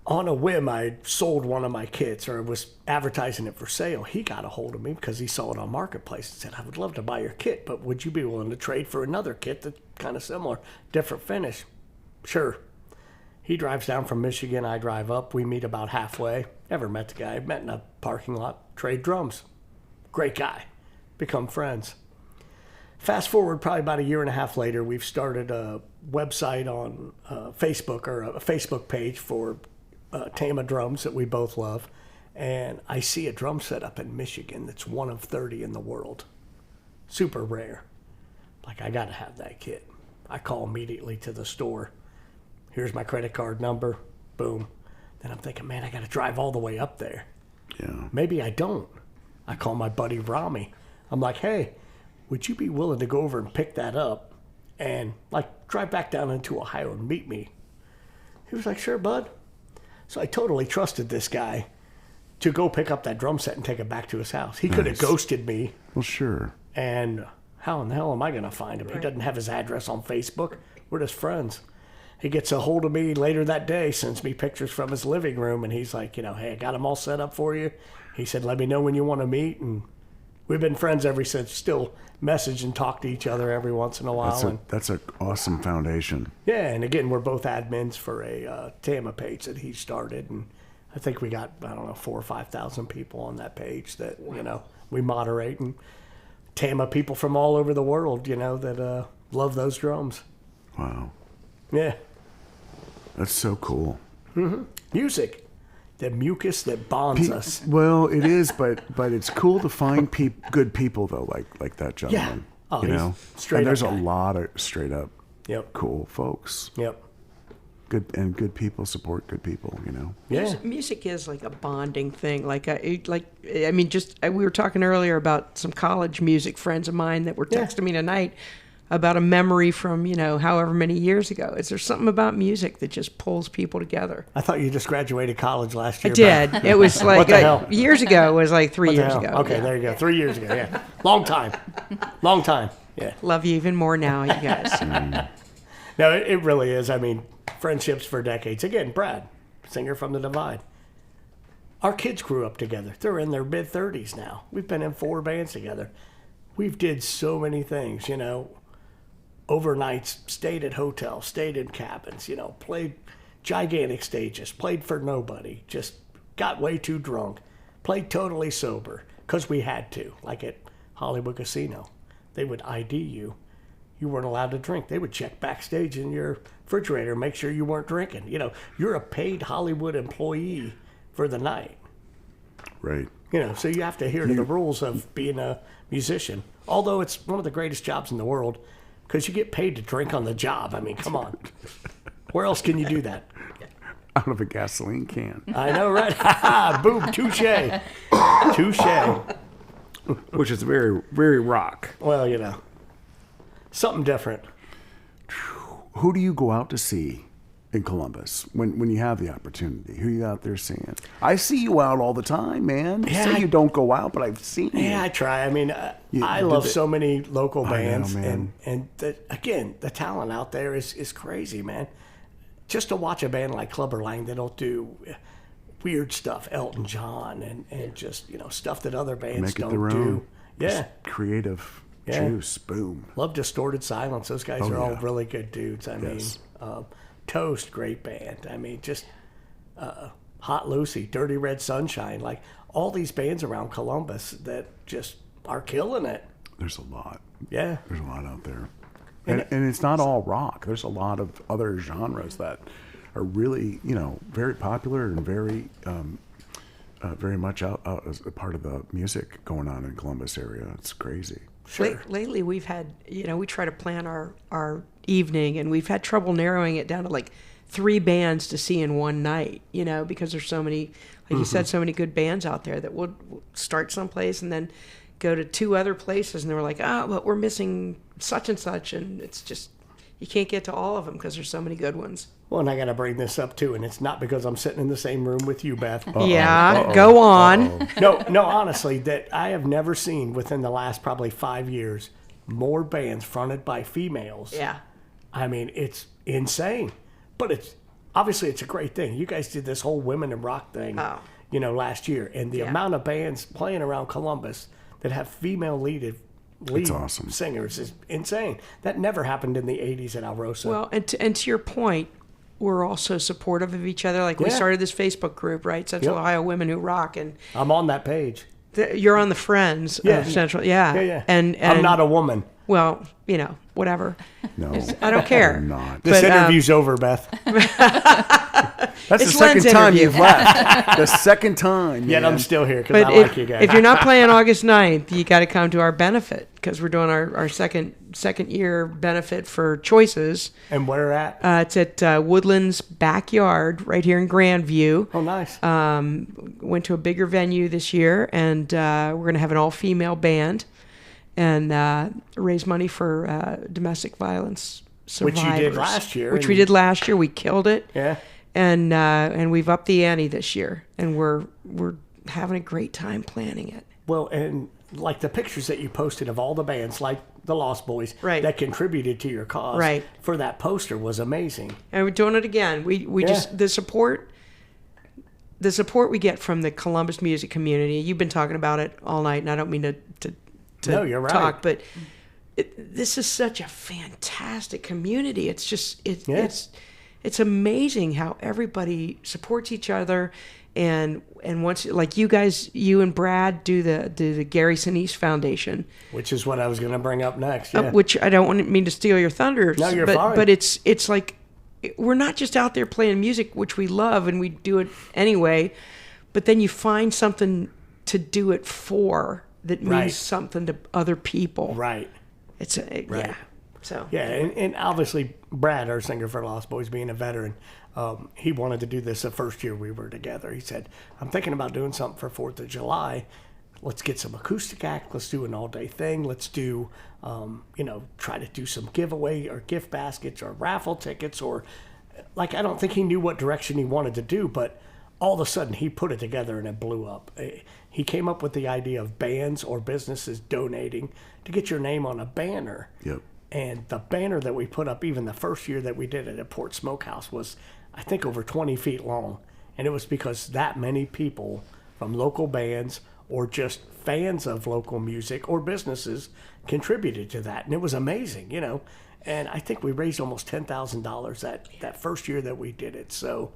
On a whim, I sold one of my kits or was advertising it for sale. He got a hold of me because he saw it on Marketplace and said, I would love to buy your kit, but would you be willing to trade for another kit that's kind of similar, different finish? Sure. He drives down from Michigan. I drive up. We meet about halfway. Never met the guy. Met in a parking lot. Trade drums. Great guy. Become friends. Fast forward probably about a year and a half later, we've started a website on Facebook, or a Facebook page for Tama drums that we both love. And I see a drum set up in Michigan that's one of 30 in the world. Super rare. Like, I got to have that kit. I call immediately to the store. Here's my credit card number. Boom. Then I'm thinking, man, I got to drive all the way up there. Yeah. Maybe I don't. I call my buddy Rami. I'm like, hey, would you be willing to go over and pick that up and like drive back down into Ohio and meet me? He was like, sure, bud. So I totally trusted this guy to go pick up that drum set and take it back to his house. He could have ghosted me. Well, sure. And how in the hell am I going to find him? He doesn't have his address on Facebook. We're just friends. He gets a hold of me later that day, sends me pictures from his living room, and he's like, hey, I got them all set up for you. He said, let me know when you want to meet, and we've been friends ever since. Still message and talk to each other every once in a while. That's an awesome foundation. Yeah, and again, we're both admins for a Tama page that he started, and I think we got, 4,000 or 5,000 people on that page that, we moderate, and Tama people from all over the world, that love those drums. Wow. Yeah. That's so cool. Mm-hmm. Music. The mucus that bonds us. Well, it is, but it's cool to find good people though, like that gentleman. Yeah. Oh, straight and there's up a guy. lot of straight up, Yep. cool folks. Yep. Good people support good people. Yeah. Music is like a bonding thing. We were talking earlier about some college music friends of mine that were texting me tonight about a memory from, however many years ago. Is there something about music that just pulls people together? I thought you just graduated college last year. I did. Beth. It was like, What the hell? years ago. It was like 3 What the years hell? ago. Okay, Yeah. there you go. 3 years ago, yeah. Long time. Long time. Yeah. Love you even more now, you guys. No, it really is. I mean, friendships for decades. Again, Brad, singer from The Divide. Our kids grew up together. They're in their mid-30s now. We've been in 4 bands together. We've did so many things, overnights, stayed at hotels, stayed in cabins, played gigantic stages, played for nobody, just got way too drunk, played totally sober because we had to, like at Hollywood Casino. They would ID you. You weren't allowed to drink. They would check backstage in your refrigerator, make sure you weren't drinking. You're a paid Hollywood employee for the night. Right. So you have to adhere to the rules of being a musician. Although it's one of the greatest jobs in the world, because you get paid to drink on the job. I mean, come on. Where else can you do that? Out of a gasoline can. I know, right? Boom, touche. Touche. Which is very, very rock. Well, something different. Who do you go out to see in Columbus when you have the opportunity? Who are you out there seeing? I see you out all the time, man. You say you don't go out, but I've seen you. Yeah, I try. I mean, I love so many local bands. I know, man. And again, the talent out there is crazy, man. Just to watch a band like Clubber Lang that'll do weird stuff, Elton John, and just, stuff that other bands Make it don't their do. own. Yeah. Just creative juice. Boom. Love Distorted Silence. Those guys are all yeah. really good dudes. I Yes. mean, Toast, great band. I mean, just Hot Lucy, Dirty Red Sunshine, like all these bands around Columbus that just are killing it. There's a lot. Yeah. There's a lot out there. And it's not all rock. There's a lot of other genres that are really, very popular and very, very much out as a part of the music going on in Columbus area. It's crazy. Sure. Lately, we've had, we try to plan our evening, and we've had trouble narrowing it down to like 3 bands to see in one night, because there's so many, like you said, so many good bands out there that we'll start someplace and then go to 2 other places, and they were like, but we're missing such and such, and it's just, you can't get to all of them because there's so many good ones. Well, and I got to bring this up too, and it's not because I'm sitting in the same room with you, Beth. Go on. No, honestly, that I have never seen within the last probably 5 years more bands fronted by females. Yeah. I mean, it's insane, but it's obviously it's a great thing. You guys did this whole women in rock thing, last year, and the amount of bands playing around Columbus that have female lead awesome. singers is insane. That never happened in the 80s at Alrosa. Well, and to your point, we're also supportive of each other. Like we started this Facebook group, right? Central Ohio Women Who Rock, and I'm on that page. You're on the Friends of Central. Yeah. And I'm not a woman. Well, whatever. No, I don't care. I'm not. This interview's over, Beth. That's the It's second Len's time interview. you've left. The second time. Yet man. I'm still here because But I like you guys. if you're not playing August 9th, you got to come to our benefit because we're doing our second year benefit for Choices. And where at? It's at Woodland's Backyard right here in Grandview. Oh, nice. Went to a bigger venue this year, and we're going to have an all-female band and raise money for domestic violence survivors. Which you did last year. Which we did last year. We killed it. Yeah. And we've upped the ante this year, and we're having a great time planning it. Well, and like the pictures that you posted of all the bands, like the Lost Boys, Right. that contributed to your cause, Right. for that poster was amazing. And we're doing it again. We just the support we get from the Columbus music community. You've been talking about it all night, and I don't mean to No, you're right. talk, but this is such a fantastic community. It's just it's amazing how everybody supports each other, and once, like you guys, you and Brad do the Gary Sinise Foundation, Which is what I was going to bring up next. Yeah. which I don't mean to steal your thunder. No, you're but, fine. But it's like we're not just out there playing music, which we love and we do it anyway, but then you find something to do it for that means Right. something to other people. Right. It's yeah. So Yeah, and obviously Brad, our singer for Lost Boys, being a veteran, he wanted to do this the first year we were together. He said, I'm thinking about doing something for 4th of July. Let's get some acoustic act. Let's do an all-day thing. Let's do, try to do some giveaway or gift baskets or raffle tickets or, like, I don't think he knew what direction he wanted to do, but all of a sudden he put it together and it blew up. He came up with the idea of bands or businesses donating to get your name on a banner. Yep. And the banner that we put up, even the first year that we did it at Port Smokehouse, was, I think, over 20 feet long. And it was because that many people from local bands or just fans of local music or businesses contributed to that. And it was amazing, And I think we raised almost $10,000 that first year that we did it. So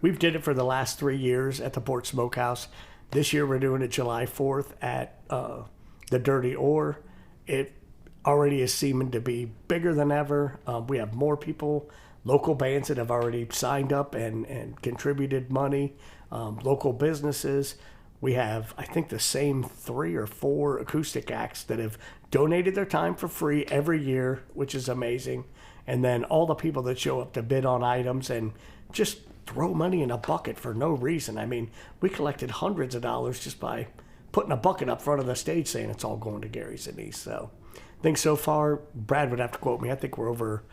we've did it for the last 3 years at the Port Smokehouse. This year we're doing it July 4th at the Dirty Ore. It already is seeming to be bigger than ever. We have more people, local bands that have already signed up and contributed money, local businesses. We have, I think, the same 3 or 4 acoustic acts that have donated their time for free every year, which is amazing. And then all the people that show up to bid on items and just throw money in a bucket for no reason. I mean, we collected hundreds of dollars just by putting a bucket up front of the stage saying it's all going to Gary Sinise. So I think so far, Brad would have to quote me, I think we're over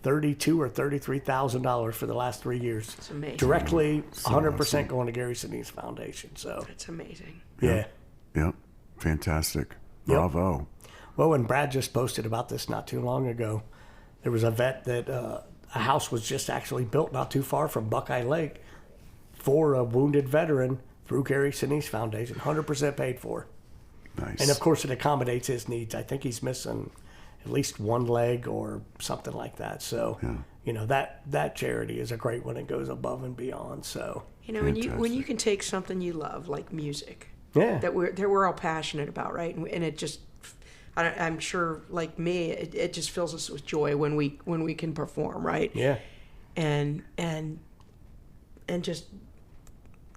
$32,000 or $33,000 for the last 3 years. It's amazing. Directly, 100% going to Gary Sinise Foundation. So it's amazing. yeah. Yep. Fantastic. Bravo. Well, when Brad just posted about this not too long ago, there was a vet that a house was just actually built not too far from Buckeye Lake for a wounded veteran through Gary Sinise Foundation, 100% paid for. Nice. And of course, it accommodates his needs. I think he's missing at least one leg or something like that. So, that charity is a great one. It goes above and beyond. So, when you can take something you love, like music, yeah, that we're all passionate about, right? And it just, I'm sure, like me, it just fills us with joy when we can perform, right? Yeah, and just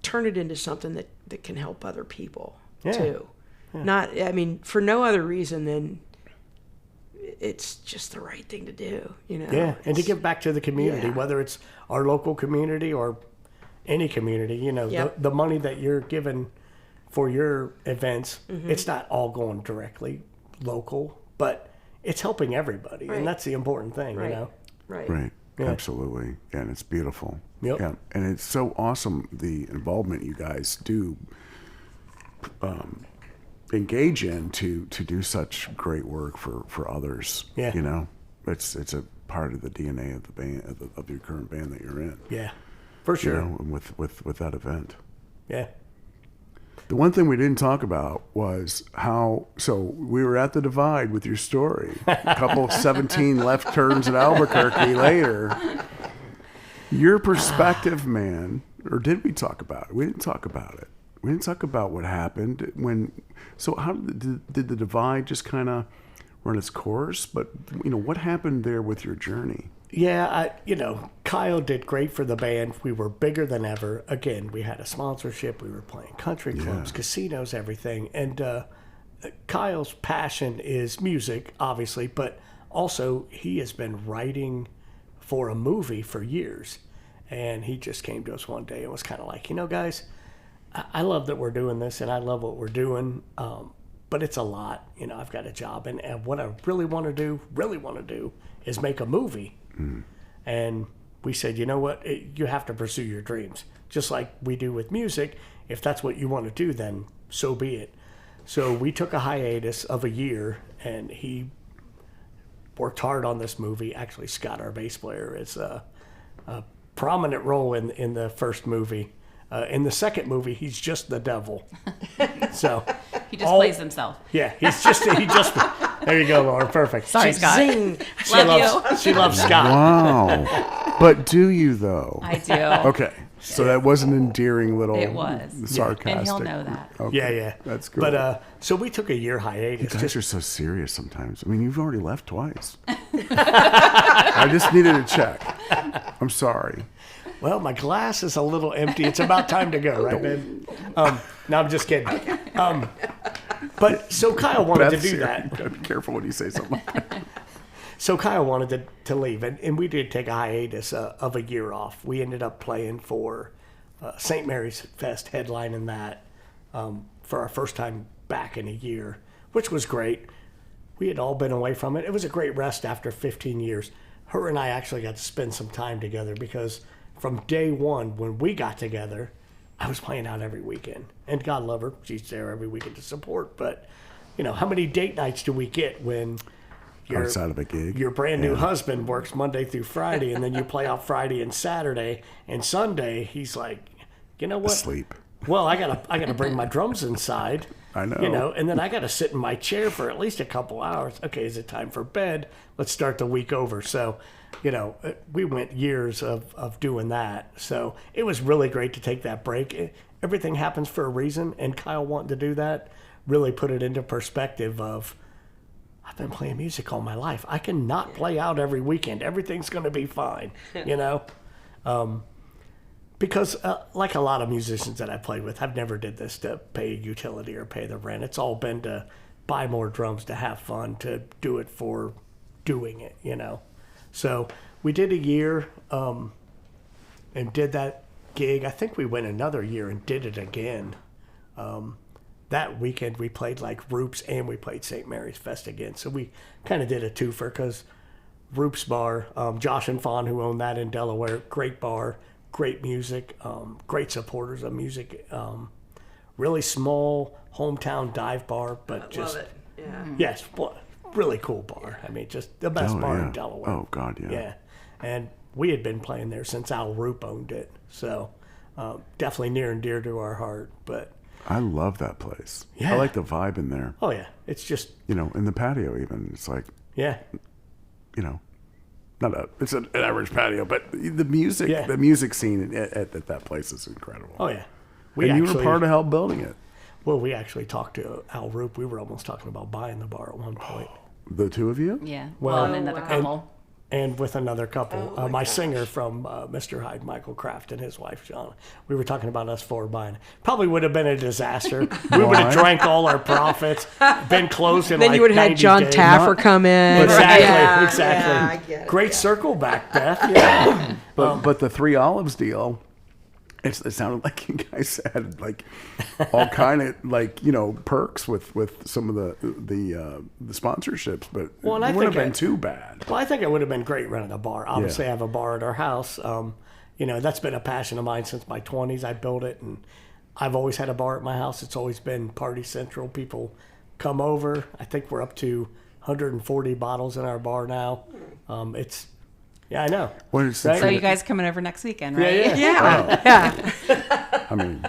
turn it into something that can help other people too. Yeah. Not, I mean, for no other reason than it's just the right thing to do, Yeah, and to give back to the community, whether it's our local community or any community, the money that you're given for your events, it's not all going directly local, but it's helping everybody, right. and that's the important thing, right. Right. Yeah. Absolutely. Yeah, and it's beautiful. Yep. Yeah. And it's so awesome the involvement you guys do engage in to do such great work for others. Yeah. You know, it's a part of the DNA of the band of your current band that you're in. Yeah, for You sure. know, and with that event. Yeah. The one thing we didn't talk about was so we were at the Divide with your story. A couple 17 left turns at Albuquerque later. Your perspective, man, or did we talk about it? We didn't talk about it. We didn't talk about what happened so how did the Divide just kind of run its course? But, what happened there with your journey? Yeah, Kyle did great for the band. We were bigger than ever. Again, we had a sponsorship. We were playing country clubs, casinos, everything. And Kyle's passion is music, obviously, but also he has been writing for a movie for years. And he just came to us one day and was kind of like, guys, I love that we're doing this and I love what we're doing, but it's a lot. I've got a job. And what I really want to do is make a movie. And we said, you know what? You have to pursue your dreams, just like we do with music. If that's what you want to do, then so be it. So we took a hiatus of a year, and he worked hard on this movie. Actually, Scott, our bass player, is a prominent role in the first movie. In the second movie, he's just the devil. So He just plays himself. yeah, he just there you go, Laura. Perfect. Sorry, Scott. Zing. She loves Scott. Wow. But do you, though? I do. Okay. So that was an endearing little It was. sarcastic. And he'll know that. Okay. Yeah. That's cool. But so we took a year hiatus. You guys are so serious sometimes. I mean, you've already left twice. I just needed to check. I'm sorry. Well, my glass is a little empty. It's about time to go, right, man? No, I'm just kidding. But so Kyle wanted Beth's to do here. that. You gotta be careful when you say something like that. So Kyle wanted to leave, and we did take a hiatus of a year off. We ended up playing for St. Mary's Fest, headlining that for our first time back in a year, which was great. We had all been away from it. It was a great rest after 15 years. Her and I actually got to spend some time together because from day one, when we got together, I was playing out every weekend. And God love her, she's there every weekend to support. But, how many date nights do we get when Outside of a gig. your brand new husband works Monday through Friday, and then you play out Friday and Saturday, and Sunday he's like, you know what? Asleep. Well, I gotta bring my drums inside. I know. And then I gotta sit in my chair for at least a couple hours. Okay, is it time for bed? Let's start the week over. So, we went years of doing that. So it was really great to take that break. Everything happens for a reason, and Kyle wanting to do that really put it into perspective of, I've been playing music all my life. I can not play out every weekend. Everything's going to be fine, because like a lot of musicians that I played with, I've never did this to pay a utility or pay the rent. It's all been to buy more drums, to have fun, to do it for doing it, So we did a year and did that gig. I think we went another year and did it again. That weekend we played like Roop's and we played St. Mary's Fest again. So we kind of did a twofer because Roop's Bar, Josh and Fawn, who own that in Delaware, great bar, great music, great supporters of music. Really small hometown dive bar, but just Love it. Yeah. yes, really cool bar. I mean, just the best bar in Delaware. Oh, God, yeah. Yeah, and we had been playing there since Al Roop owned it, so definitely near and dear to our heart. But I love that place. Yeah. I like the vibe in there. oh yeah, it's just In the patio even. It's like, yeah, it's an average patio, but the music, Yeah. the music scene at that place is incredible. oh yeah. And you were part of help building it. Well, we actually talked to Al Roop. We were almost talking about buying the bar at one point. The two of you? Yeah. Well, and another couple. And with another couple, my singer from Mr. Hyde, Michael Kraft, and his wife, John. We were talking about us four buying. Probably would have been a disaster. We would have drank all our profits, been closed in Then like you would have 90 had John days. Taffer come in. Exactly, Yeah, exactly. yeah, I get it. Great circle back, Beth. Yeah. But the Three Olives deal, It sounded like you guys had like all kind of like, you know, perks with some of the sponsorships, but Well, and it I wouldn't have think been too bad. Well, I think it would have been great running a bar. Obviously, Yeah. I have a bar at our house. You know, that's been a passion of mine since my 20s. I built it, and I've always had a bar at my house. It's always been party central. People come over. I think we're up to 140 bottles in our bar now. Yeah, I know. What is the Right? So you guys coming over next weekend, Yeah, right? yeah. Yeah. I mean,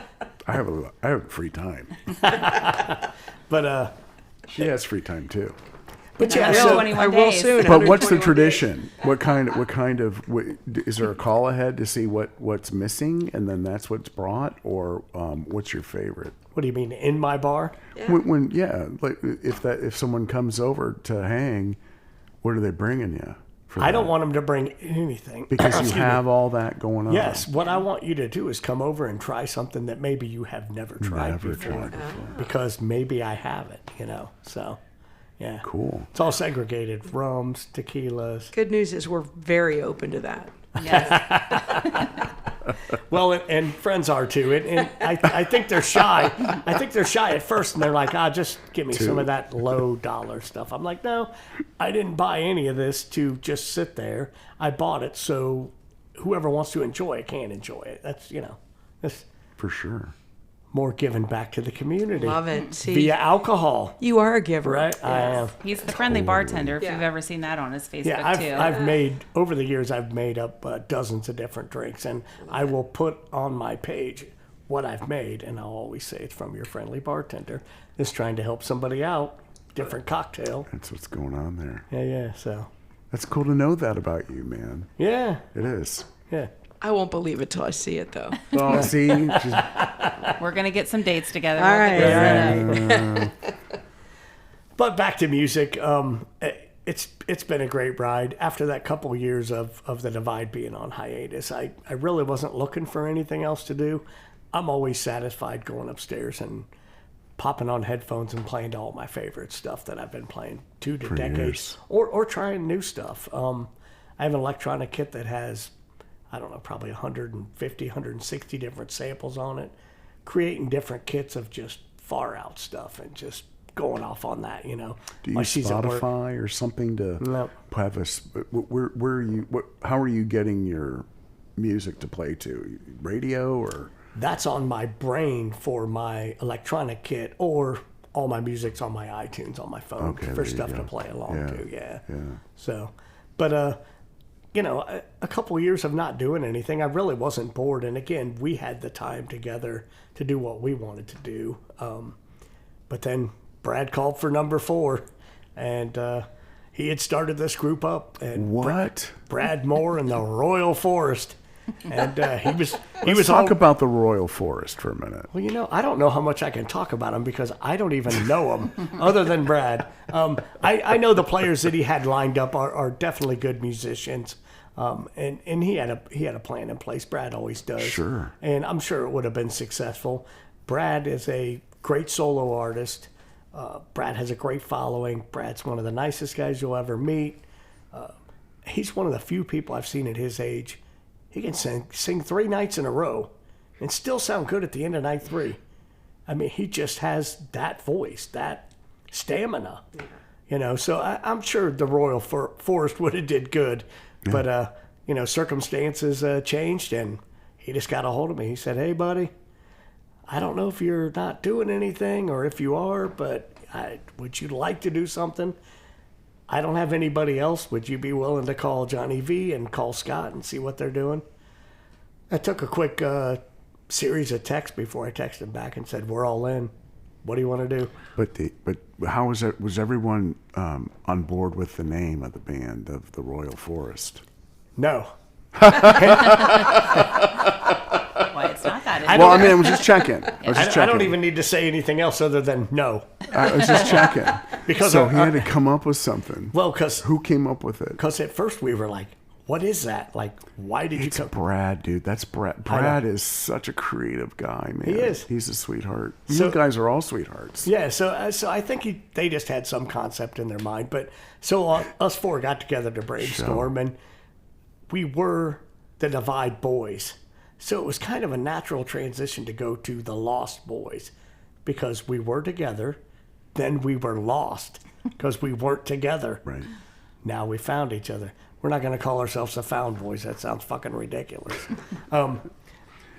I have free time. But She has free time too. yeah, I so will, 21 I will days. soon. But what's the 121 days. tradition? What kind of is there a call ahead to see what's missing and then that's what's brought, or what's your favorite? what do you mean in my bar? When like if someone comes over to hang, what are they bringing you? I don't want them to bring anything because you Excuse me. have all that going on. Yes, what I want you to do is come over and try something that maybe you have never tried Never before, tried before. because maybe I haven't. You know, so yeah, Cool. It's all segregated: rums, tequilas. Good news is we're very open to that. Yes. Well, and friends are too. And I think they're shy. I think they're shy at first, and they're like, just give me some of that low dollar stuff. I'm like, no, I didn't buy any of this to just sit there. I bought it so whoever wants to enjoy it can enjoy it. That's, you know, that's For sure. more giving back to the community. Love it. See, Via alcohol, you are a giver. right? I am. He's the friendly bartender, if Yeah. you've ever seen that on his Facebook, Yeah, too. I've made, over the years, I've made up dozens of different drinks, and I will put on my page what I've made, and I'll always say it's from your friendly bartender. It's trying to help somebody out, different cocktail. That's what's going on there. Yeah, so, That's cool to know that about you, man. yeah, It is. yeah. I won't believe it till I see it, though. Well, see, she's We're going to get some dates together. All We'll get right. this set up. But back to music, it's been a great ride. After that couple of years of the Divide being on hiatus, I really wasn't looking for anything else to do. I'm always satisfied going upstairs and popping on headphones and playing all my favorite stuff that I've been playing two to decades, years. or trying new stuff. I have an electronic kit that has, I don't know, probably 150, 160 different samples on it, creating different kits of just far out stuff and just going off on that, you know. do you Like use she's at work. Spotify or something to No. have where are you? How are you getting your music to play to? Radio or? That's on my brain for my electronic kit, or all my music's on my iTunes on my phone Okay, for there you stuff go. to play along Yeah, to. Yeah. yeah. So, but you know, a couple of years of not doing anything, I really wasn't bored. And again, we had the time together to do what we wanted to do. But then Brad called for number 4, and he had started this group up. And What? Brad Moore and the Royal Forest. And he was Let's all, talk about the Royal Forest for a minute. well, you know, I don't know how much I can talk about him because I don't even know him other than Brad. I know the players that he had lined up are definitely good musicians. And he had a plan in place. Brad always does. Sure. And I'm sure it would have been successful. Brad is a great solo artist. Brad has a great following. Brad's one of the nicest guys you'll ever meet. He's one of the few people I've seen at his age. He can sing 3 nights in a row and still sound good at the end of night 3. I mean, he just has that voice, that stamina, you know. So I'm sure the Royal Forest would have did good, but you know, circumstances changed, and he just got a hold of me. He said, "Hey, buddy, I don't know if you're not doing anything or if you are, but would you like to do something? I don't have anybody else. Would you be willing to call Johnny V and call Scott and see what they're doing?" I took a quick series of texts before I texted him back and said, "We're all in. What do you want to do?" But how was it? Was everyone on board with the name of the band of the Royal Forest? No. Why, it's not that. Well, I mean, I was just checking. I don't even need to say anything else other than no. I was just checking. Because so he had to come up with something. Well, because Who came up with it? at first we were like, what is that? Like, why did It's you come? Brad, dude. That's Brad. Brad is such a creative guy, man. He is. He's a sweetheart. So- You guys are all sweethearts. Yeah, so I think they just had some concept in their mind. But so us 4 got together to brainstorm, and we were the Divide Boys. So it was kind of a natural transition to go to the Lost Boys because we were together, then we were lost because we weren't together. Right. Now we found each other. We're not going to call ourselves the Found Boys. That sounds fucking ridiculous.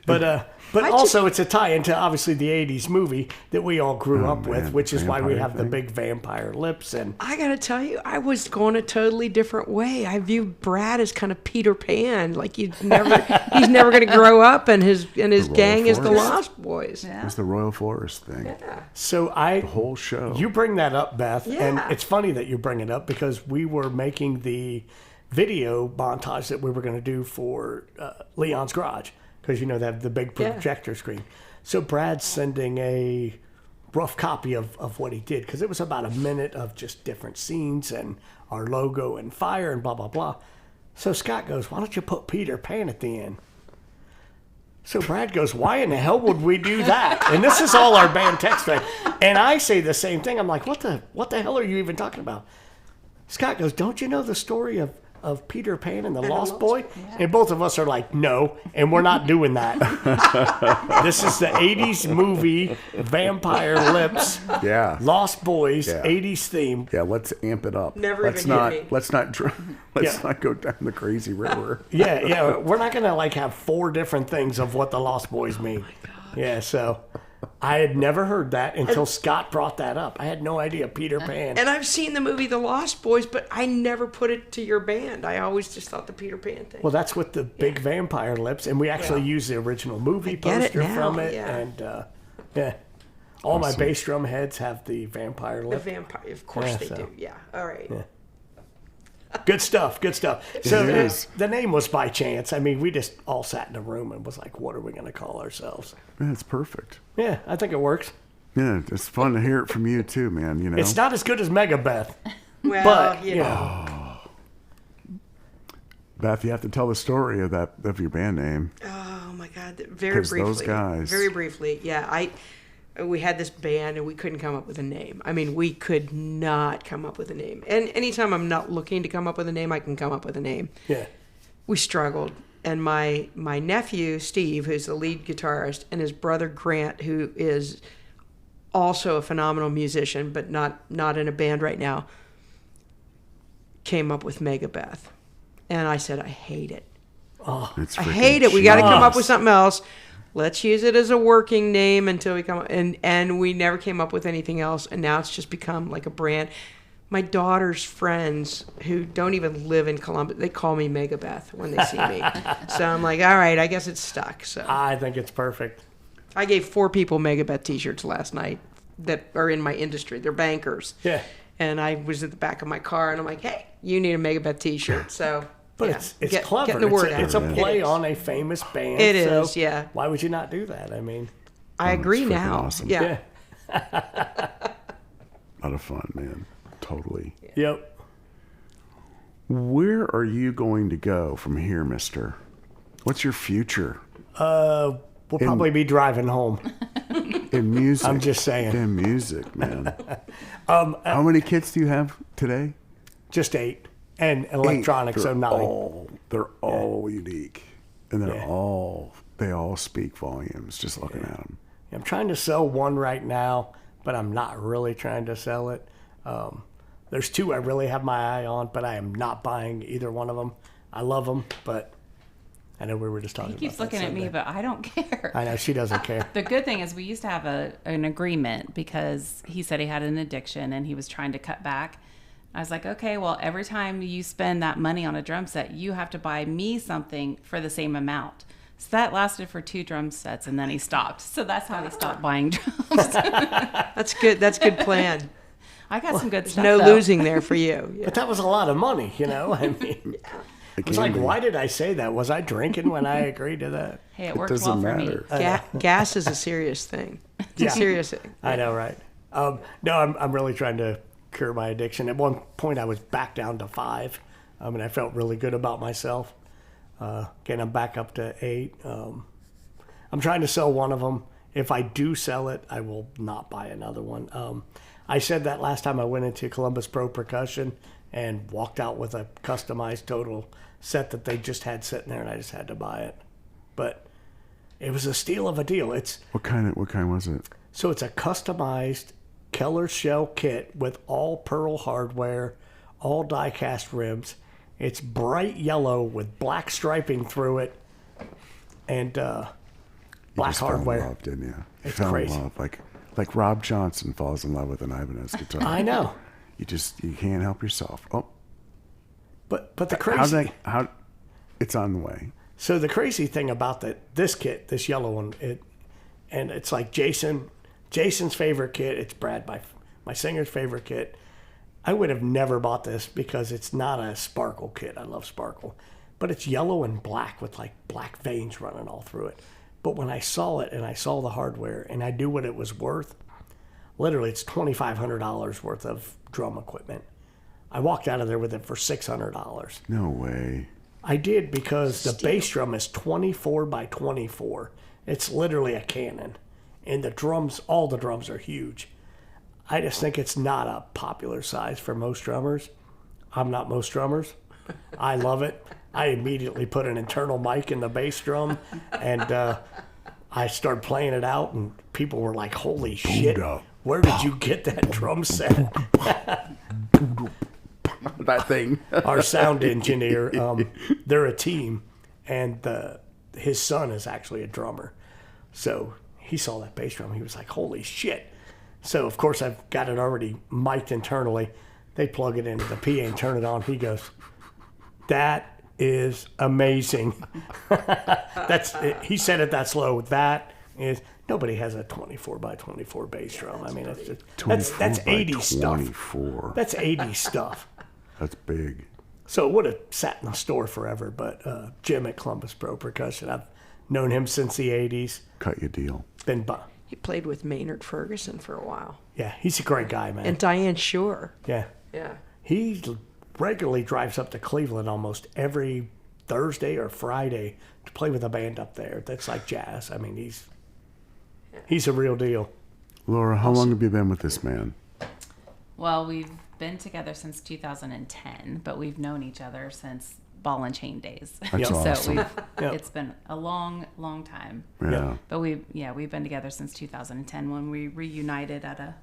But also it's a tie into obviously the 80s movie that we all grew up with, which is why we have the big vampire lips. And I gotta tell you, I was going a totally different way. I view Brad as kind of Peter Pan, like he's never going to grow up, and his gang is the Forest. Lost Boys. Yeah. It's the Royal Forest thing. so The whole show. You bring that up, Beth, and Yeah. it's funny that you bring it up because we were making the video montage that we were going to do for Leon's Garage because, you know, they have the big projector screen. So Brad's sending a rough copy of what he did because it was about a minute of just different scenes and our logo and fire and blah, blah, blah. So Scott goes, why don't you put Peter Pan at the end? So Brad goes, why in the hell would we do that? And this is all our band text thread. And I say the same thing. I'm like, what the hell are you even talking about? Scott goes, don't you know the story of Peter Pan and the Lost Boy? And both of us are like, no, and we're not doing that. This is the 80s movie, Vampire Lips, Yeah. Lost Boys, Yeah. 80s theme. Yeah, let's amp it up. Never let's even not hit me. let's not let's Yeah. not go down the crazy river. Yeah, we're not going to like have 4 different things of what the Lost Boys mean. Yeah, so I had never heard that until Scott brought that up. I had no idea Peter Pan. And I've seen the movie The Lost Boys, but I never put it to your band. I always just thought the Peter Pan thing. Well, that's with the big vampire lips, and we actually used the original movie get it poster now, from it, yeah. and yeah, all my bass drum heads have the vampire the lip. vampire, of course Yeah, they so. do. Yeah, all right. Good stuff, good stuff. So It is. the name was by chance. I mean, we just all sat in a room and was like, "What are we going to call ourselves?" Yeah, it's perfect. Yeah, I think it works. Yeah, it's fun to hear it from you too, man. You know, It's not as good as MegaBeth, Well, but you know. Beth. You have to tell the story of your band name. Oh my God! Very 'Cause briefly. those guys- Very briefly, yeah. We had this band and we couldn't come up with a name. I mean, we could not come up with a name. And anytime I'm not looking to come up with a name, I can come up with a name. yeah, We struggled, and my nephew Steve, who's the lead guitarist, and his brother Grant, who is also a phenomenal musician, but not in a band right now, came up with MegaBeth. And I said, I hate it. It's I freaking hate it. We got to come up Jeez. with something else. Let's use it as a working name until we come up. And we never came up with anything else. And now it's just become like a brand. My daughter's friends who don't even live in Columbus, they call me MegaBeth when they see me. So I'm like, all right, I guess it's stuck. So I think it's perfect. I gave 4 people MegaBeth t-shirts last night that are in my industry. They're bankers. Yeah, And I was at the back of my car and I'm like, hey, you need a MegaBeth t-shirt. So but yeah, it's clever. Getting the word out. It's a It play is. on a famous band. It so is, yeah. Why would you not do that? I mean, I agree freaking now. awesome. Yeah. yeah, a lot of fun, man. Totally. yep. Where are you going to go from here, Mister? What's your future We'll probably be driving home. in music? I'm just saying. In music, man. How many kids do you have today? Just 8. And electronics, so 9. They're all unique, and Yeah. they all speak volumes. Just looking at them. I'm trying to sell one right now, but I'm not really trying to sell it. There's 2 I really have my eye on, but I am not buying either one of them. I love them, but I know we were just talking He keeps about that looking at me, Sunday. but I don't care. I know, she doesn't care. The good thing is we used to have an agreement because he said he had an addiction and he was trying to cut back. I was like, okay, well, every time you spend that money on a drum set, you have to buy me something for the same amount. So that lasted for 2 drum sets, and then he stopped. So that's how he stopped buying drums. That's good. That's good plan. I got some good stuff. No though. losing there for you. Yeah. But that was a lot of money, you know? I mean, It it's can like, be. why did I say that? Was I drinking when I agreed to that? Hey, it It worked well doesn't for matter. me. Gas is a serious thing. It's Yeah. a serious thing. I know, right? No, I'm really trying to cure my addiction. At one point, I was back down to 5, and I felt really good about myself. Again, I'm back up to 8. I'm trying to sell one of them. If I do sell it, I will not buy another one. I said that last time I went into Columbus Pro Percussion and walked out with a customized total set that they just had sitting there, and I just had to buy it. But It was a steal of a deal. What kind was it? So it's a customized Keller shell kit with all pearl hardware, all die-cast rims. It's bright yellow with black striping through it, and You black just fell in hardware. love, didn't you? You It's fell crazy. in love, like Rob Johnson falls in love with an Ibanez guitar. I know, You can't help yourself. Oh, but the crazy. It's on the way. So the crazy thing about this kit, this yellow one, and it's like Jason's favorite kit. It's Brad, my singer's favorite kit. I would have never bought this because it's not a sparkle kit. I love sparkle, but it's yellow and black with like black veins running all through it. But when I saw it and I saw the hardware and I knew what it was worth, literally it's $2,500 worth of drum equipment. I walked out of there with it for $600. No way. I did because the bass drum is 24 by 24. It's literally a cannon. And the drums, all the drums are huge. I just think it's not a popular size for most drummers. I'm not most drummers. I love it. I immediately put an internal mic in the bass drum and I started playing it out and people were like, holy shit, where did you get that drum set? That thing. Our sound engineer, they're a team, and his son is actually a drummer. So he saw that bass drum. He was like, holy shit. So, of course, I've got it already mic'd internally. They plug it into the PA and turn it on. He goes, that is amazing. He said it that slow. That is, nobody has a 24 by 24 bass drum. I mean, it's just, that's 80 stuff. 24. That's 80 stuff. That's big. So it would have sat in the store forever, but Jim at Columbus Pro Percussion, I've known him since the 80s. Cut your deal. He played with Maynard Ferguson for a while. Yeah, he's a great guy, man. And Diane Shore. Yeah. Yeah. He regularly drives up to Cleveland almost every Thursday or Friday to play with a band up there. That's like jazz. I mean, he's a real deal. Laura, how long have you been with this man? Well, we've been together since 2010, but we've known each other since ball and chain days. That's awesome. So it's been a long, long time. Yeah. But we've been together since 2010 when we reunited at a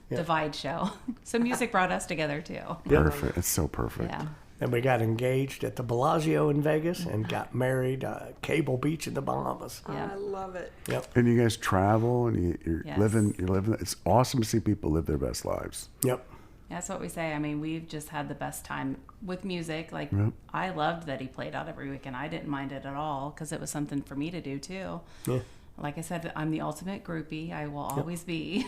Divide show. So music brought us together too. Perfect. It's so perfect. Yeah. And we got engaged at the Bellagio in Vegas and got married at Cable Beach in the Bahamas. Yeah. I love it. Yep. And you guys travel and you're Yes. living. It's awesome to see people live their best lives. Yep. That's what we say. I mean, we've just had the best time with music. Like, Yep. I loved that he played out every weekend. I didn't mind it at all because it was something for me to do too. Yeah. Like I said, I'm the ultimate groupie. I will always be.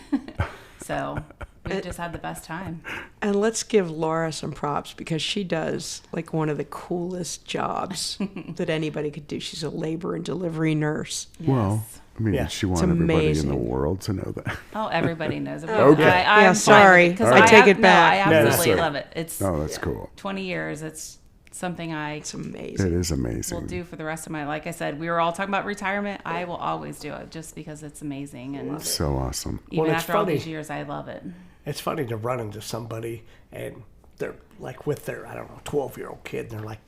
So we just had the best time. And let's give Laura some props because she does like one of the coolest jobs that anybody could do. She's a labor and delivery nurse. Well, I mean, Yeah. she want It's everybody in amazing. the world to know that. Oh, everybody knows it. Okay. Yeah, I'm sorry. fine with I take it No, back. I No, absolutely no. love it. It's Oh, that's cool. 20 years. It's something I It's It amazing. is amazing. will do for the rest of my life. Like I said, we were all talking about retirement. I will always do it just because it's amazing. And So awesome. even Well, it's after all funny. these years, I love it. It's funny to run into somebody and they're like with their, 12-year-old kid. And they're like,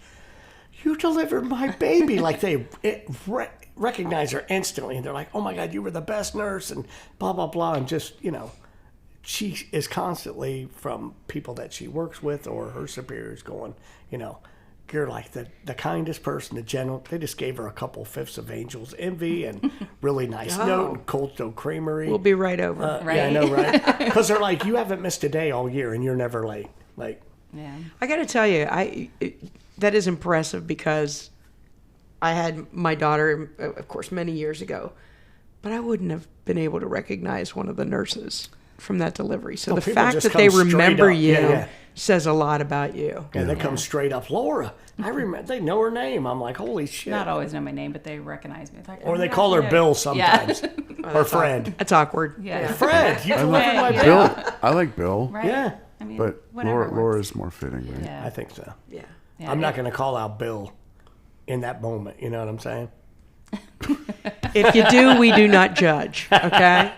you delivered my baby. Like they recognize her instantly. And they're like, oh my God, you were the best nurse and blah, blah, blah. And just, she is constantly from people that she works with or her superiors going, you're like the kindest person, the general. They just gave her a couple fifths of Angel's Envy and really nice note and Cold Stone Creamery. We'll be right over. Yeah, I know, right? Because they're like, you haven't missed a day all year and you're never late. Like, Yeah. I got to tell you, that is impressive because I had my daughter, of course, many years ago, but I wouldn't have been able to recognize one of the nurses from that delivery. So the people fact just that they come straight remember up. you Yeah. says a lot about you. and they come straight up, Laura. I remember, they know her name. I'm like, holy shit. Not always know my name, but they recognize me. It's like, Or oh they my call gosh, her you know. Bill sometimes. Yeah. Or Fred. That's awkward. Yeah. Fred, you delivered my I bill. Bill. I like Bill, Right. Yeah. I mean, but whatever works. Laura's more fitting, right? Yeah. I think so. Yeah. Yeah, I'm not it- going to call out Bill in that moment. You know what I'm saying? If you do, we do not judge. Okay.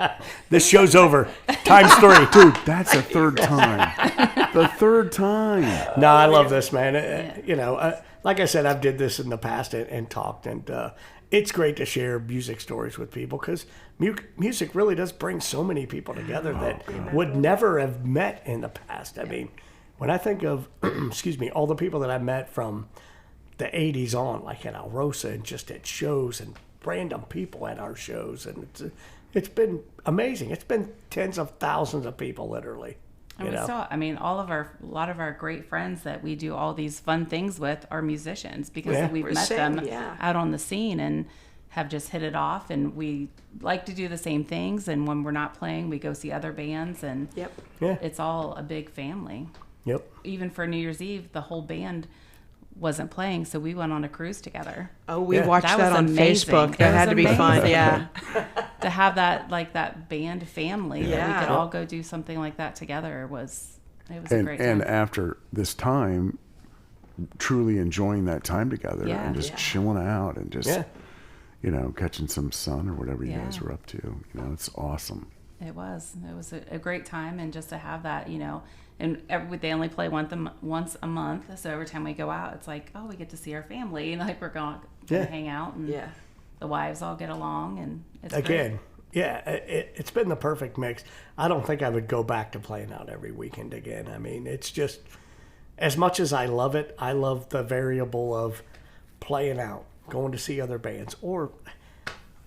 This show's over. Times 3. Dude, that's the third time. The third time. No, I love this, man. Like I said, I've did this in the past and talked, and it's great to share music stories with people because music really does bring so many people together that would never have met in the past. I mean, when I think of, excuse me, all the people that I met from the 80s on, like at Rosa and just at shows and random people at our shows, and it's been amazing. It's been tens of thousands of people, literally. And we saw, I mean, a lot of our great friends that we do all these fun things with are musicians because we've met them out on the scene and have just hit it off. And we like to do the same things. And when we're not playing, we go see other bands. And it's all a big family. Yep. Even for New Year's Eve, the whole band wasn't playing, so we went on a cruise together. Oh, we watched that on amazing. Facebook. That had to be fun. Yeah. To have that band family that we could all go do something like that together was a great time. And after this time, truly enjoying that time together and just chilling out and just catching some sun or whatever you guys were up to. It's awesome. It was a great time, and just to have that, and they only play once a month, so every time we go out, it's like, oh, we get to see our family, and like we're going to hang out, and the wives all get along, and it's again, great. It's been the perfect mix. I don't think I would go back to playing out every weekend again. I mean, it's just, as much as I love it, I love the variable of playing out, going to see other bands, or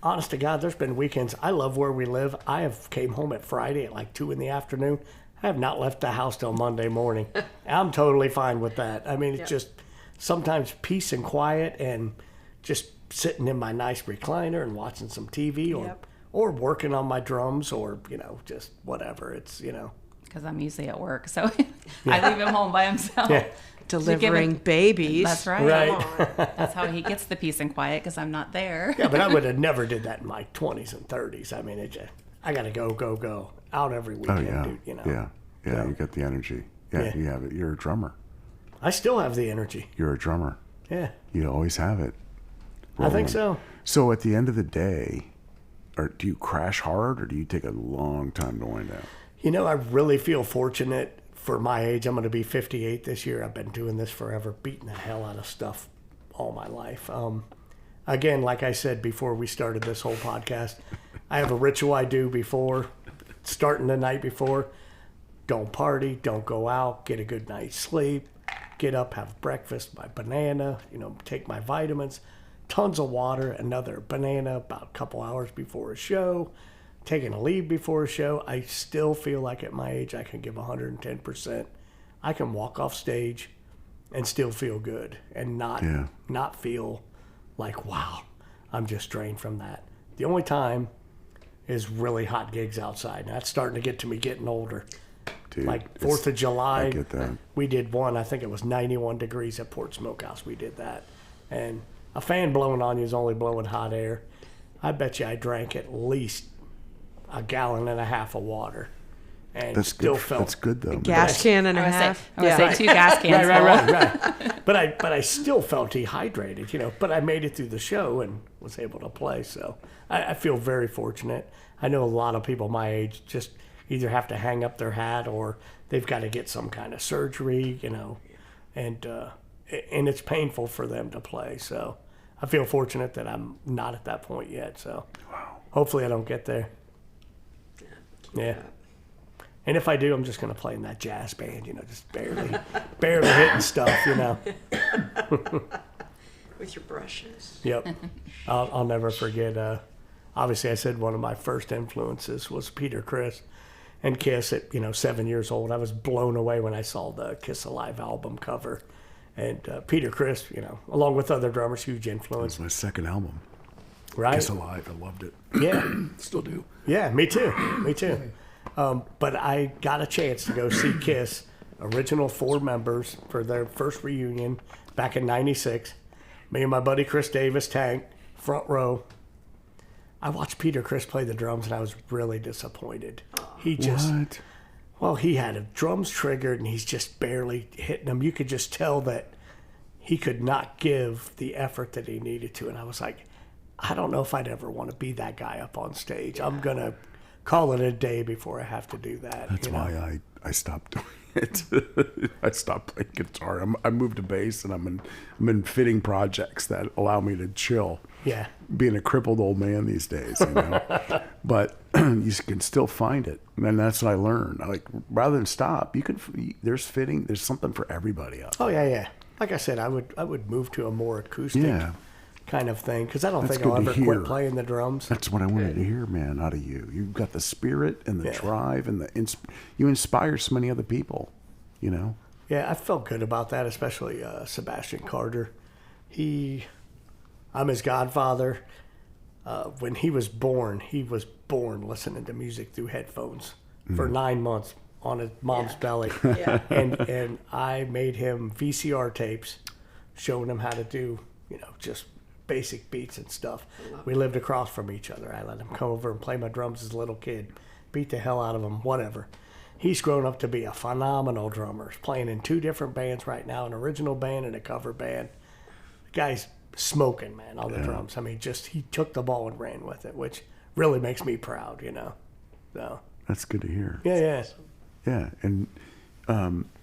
honest to God, there's been weekends. I love where we live. I have came home at Friday at like 2 p.m. I have not left the house till Monday morning. I'm totally fine with that. I mean, it's just sometimes peace and quiet and just sitting in my nice recliner and watching some TV or working on my drums or, just whatever. It's, Because I'm usually at work, so I leave him home by himself. Yeah. Delivering babies. That's right. That's how he gets the peace and quiet, because I'm not there. Yeah, but I would have never did that in my 20s and 30s. I mean, I got to go out every weekend, dude. Yeah, you got the energy. Yeah, you have it. You're a drummer. I still have the energy. You're a drummer. Yeah. You always have it. I think so. So at the end of the day, do you crash hard or do you take a long time to wind down? I really feel fortunate for my age. I'm going to be 58 this year. I've been doing this forever, beating the hell out of stuff all my life. Again, like I said before we started this whole podcast, I have a ritual I do before, starting the night before. Don't party, don't go out, get a good night's sleep, get up, have breakfast, my banana, take my vitamins, tons of water, another banana about a couple hours before a show, taking a leave before a show. I still feel like at my age I can give 110%. I can walk off stage and still feel good and not feel like, wow, I'm just drained from that. The only time is really hot gigs outside. That's starting to get to me getting older. Dude, like 4th of July, I get that. We did one, I think it was 91 degrees at Port Smokehouse. We did that. And a fan blowing on you is only blowing hot air. I bet you I drank at least a gallon and a half of water. And that's still good. felt That's good though. Gas can and a half. I would say 2 gas cans. Right. But I still felt dehydrated, but I made it through the show and was able to play. So I feel very fortunate. I know a lot of people my age just either have to hang up their hat or they've got to get some kind of surgery, and it's painful for them to play. So I feel fortunate that I'm not at that point yet. So hopefully I don't get there. Yeah. And if I do, I'm just going to play in that jazz band, just barely hitting stuff, With your brushes. Yep. I'll never forget. Obviously, I said one of my first influences was Peter Criss and Kiss at, 7 years old. I was blown away when I saw the Kiss Alive album cover. And Peter Criss, along with other drummers, huge influence. It's my second album. Right? Kiss Alive. I loved it. Yeah. Still do. Yeah, me too. But I got a chance to go see Kiss, original 4 members, for their first reunion back in '96. Me and my buddy Chris Davis, Tank, front row. I watched Peter Criss play the drums, and I was really disappointed. He just, he had a drums triggered, and he's just barely hitting them. You could just tell that he could not give the effort that he needed to. And I was like, I don't know if I'd ever want to be that guy up on stage. I'm going to call it a day before I have to do that. That's why I stopped doing it. I stopped playing guitar. I moved to bass, and I'm in fitting projects that allow me to chill. Yeah. Being a crippled old man these days, you know. But you can still find it, and that's what I learned. Like, rather than stop, there's something for everybody out there. Oh yeah. Like I said, I would move to a more acoustic kind of thing, because I don't think I'll ever quit playing the drums. That's what I wanted to hear, man, out of you. You've got the spirit and the drive and you inspire so many other people, you know. Yeah, I felt good about that, especially Sebastian Carter. I'm his godfather. When he was born listening to music through headphones for 9 months on his mom's belly. Yeah. And I made him VCR tapes showing him how to do, just basic beats and stuff. We lived across from each other. I let him come over and play my drums as a little kid, beat the hell out of him, whatever. He's grown up to be a phenomenal drummer. He's playing in 2 different bands right now, an original band and a cover band. The guy's smoking, man, on the drums. I mean, he took the ball and ran with it, which really makes me proud, So that's good to hear. Yeah. And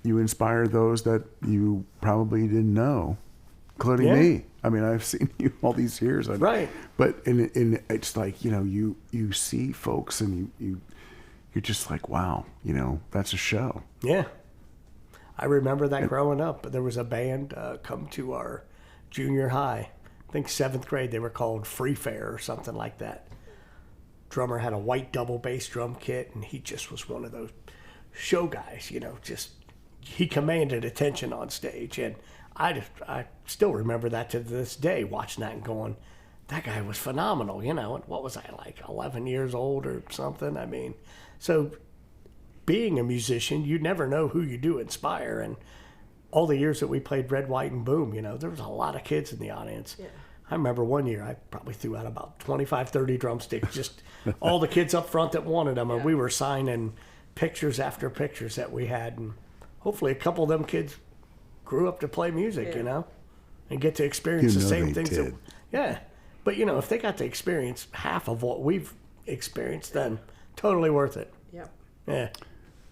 you inspire those that you probably didn't know, including me. I mean, I've seen you all these years, right? But it's like you see folks and you're just like, wow, that's a show. Yeah, I remember that growing up. There was a band come to our junior high, I think 7th grade. They were called Free Fair or something like that. Drummer had a white double bass drum kit, and he just was one of those show guys. He commanded attention on stage, and I still remember that to this day, watching that and going, that guy was phenomenal, And what was I, like 11 years old or something? I mean, so being a musician, you never know who you do inspire. And all the years that we played Red, White, and Boom, there was a lot of kids in the audience. Yeah. I remember one year I probably threw out about 25, 30 drumsticks, just all the kids up front that wanted them. And we were signing pictures after pictures that we had. And hopefully a couple of them kids grew up to play music, and get to experience the same things. But if they got to experience half of what we've experienced, then totally worth it.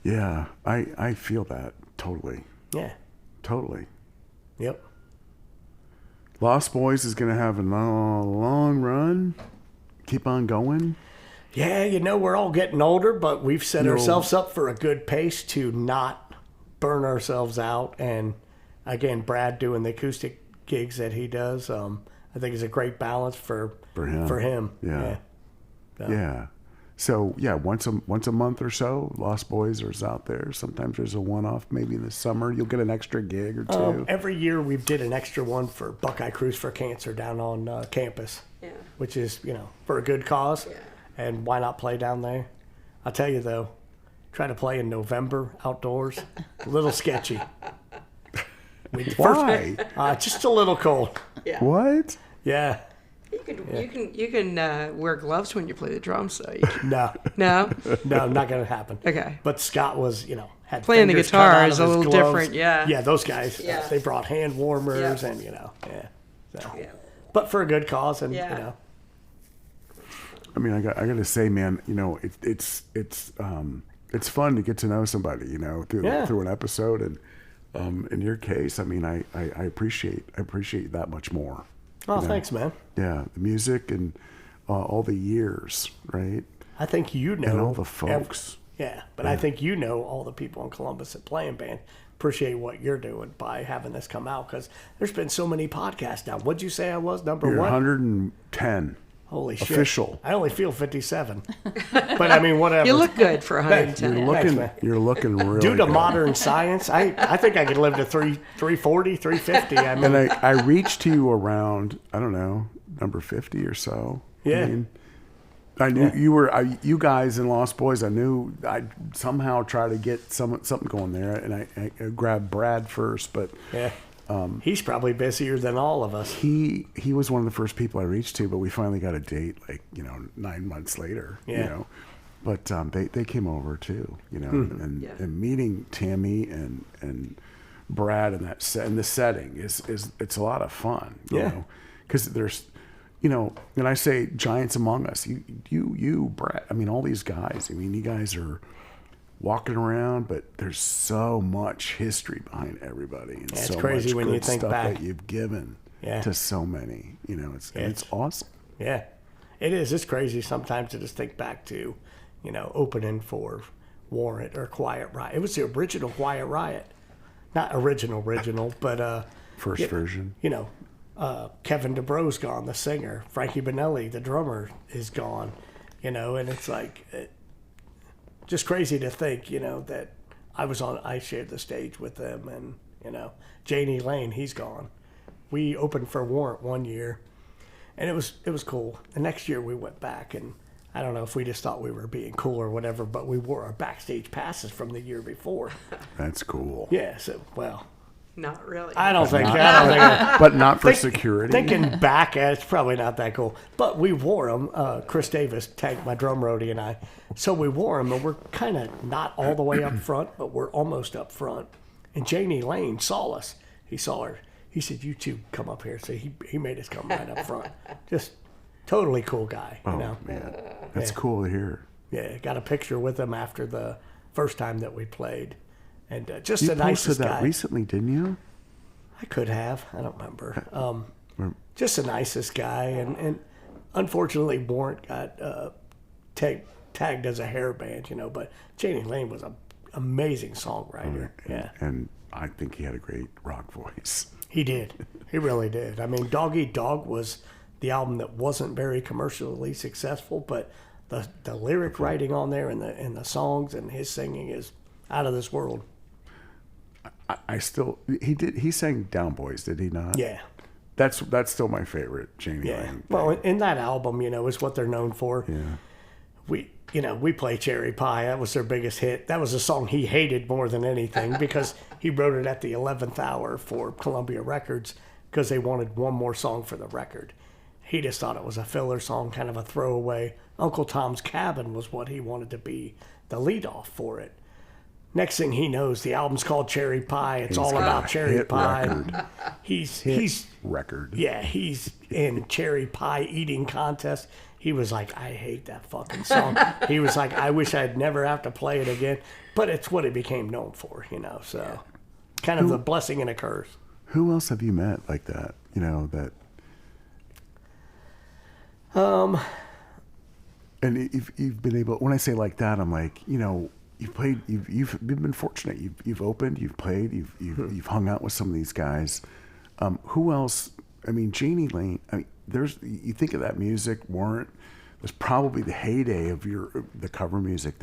Yeah, I feel that totally. Totally. Yep. Lost Boys is going to have a long run. Keep on going. Yeah, we're all getting older, but we've set ourselves up for a good pace to not burn ourselves out. And again, Brad doing the acoustic gigs that he does, I think is a great balance for him. Yeah. So once a month or so, Lost Boys is out there. Sometimes there's a one-off. Maybe in the summer you'll get an extra gig or two. Every year we did an extra one for Buckeye Cruise for Cancer down on campus, which is for a good cause. And why not play down there? I'll tell you though, try to play in November outdoors, a little sketchy. Why? Just a little cold. Yeah. What? Yeah. You can wear gloves when you play the drums, so No, not gonna happen. Okay. But Scott was, had playing the fingers cut guitar out is of a his little gloves. different. Yeah. Yeah, those guys. Yeah. They brought hand warmers and So. Yeah. But for a good cause, and I mean, I got to say, man, it's fun to get to know somebody, through an episode, and in your case, I mean, I appreciate that much more. Oh, thanks, man. Yeah, the music and all the years, right? I think and all the folks. I think all the people in Columbus that play in band appreciate what you're doing by having this come out, because there's been so many podcasts now. What'd you say I was, number You're one? 110. Holy shit. Official. I only feel 57. But I mean, whatever. You look good for 110. You're looking really Due to good. modern science, I think I could live to 340, 350. I mean, And I reached to you around, I don't know, number 50 or so. Yeah. I knew you guys in Lost Boys. I knew I'd somehow try to get something going there, and I grabbed Brad first, but he's probably busier than all of us. he was one of the first people I reached to, but we finally got a date 9 months later. But they came over too, and meeting Tammy and Brad in the setting is it's a lot of fun. You know, because you know, and I say giants among us, you, Brett, I mean, all these guys, I mean, you guys are walking around, but there's so much history behind everybody. And it's so crazy much when good you think stuff back. that you've given to so many, you know, it's awesome. Yeah, it is. It's crazy sometimes to just think back to, you know, opening for Warrant or Quiet Riot. It was the original Quiet Riot. Not original, but First version. You know, Kevin DeBro's gone, the singer. Frankie Bonelli, the drummer, is gone. You know, and it's like just crazy to think, you know, that I shared the stage with them, and you know, Janie Lane, he's gone. We opened for Warrant one year, and it was cool. The next year we went back, and I don't know if we just thought we were being cool or whatever, but we wore our backstage passes from the year before. That's cool. Yeah, so well. Not really. I don't think. But not for security. Thinking back, it's probably not that cool. But we wore them. Chris Davis tagged my drum roadie and I. So we wore them, and we're kind of not all the way up front, but we're almost up front. And Janie Lane saw us. He saw her. He said, "You two come up here." So he made us come right up front. Just totally cool guy. You know? Man, that's cool to hear. Yeah, got a picture with him after the first time that we played. And just You the nicest posted that guy. recently, didn't you? I could have. I don't remember. Just the nicest guy. And unfortunately, Warrant got tagged as a hair band, you know. But Janie Lane was an amazing songwriter. And I think he had a great rock voice. He did. He really did. I mean, Dog Eat Dog was the album that wasn't very commercially successful, but the lyric writing on there and the songs and his singing is out of this world. He sang Down Boys, did he not? Yeah. That's still my favorite Janie Lane. Well, in that album, you know, is what they're known for. Yeah. We play Cherry Pie. That was their biggest hit. That was a song he hated more than anything because he wrote it at the 11th hour for Columbia Records because they wanted one more song for the record. He just thought it was a filler song, kind of a throwaway. Uncle Tom's Cabin was what he wanted to be the lead off for it. Next thing he knows, the album's called Cherry Pie. It's all about cherry pie. Record. He's record. Yeah, he's in cherry pie eating contest. He was like, I hate that fucking song. He was like, I wish I'd never have to play it again. But it's what he became known for, you know. So kind of a blessing and a curse. Who else have you met like that? You know, that. And you've been able. When I say like that, I'm like, you know. You've played. You've been fortunate. You've opened. You've played. You've hung out with some of these guys. Who else? I mean, Janie Lane. I mean, you think of that music. Warrant was probably the heyday of the cover music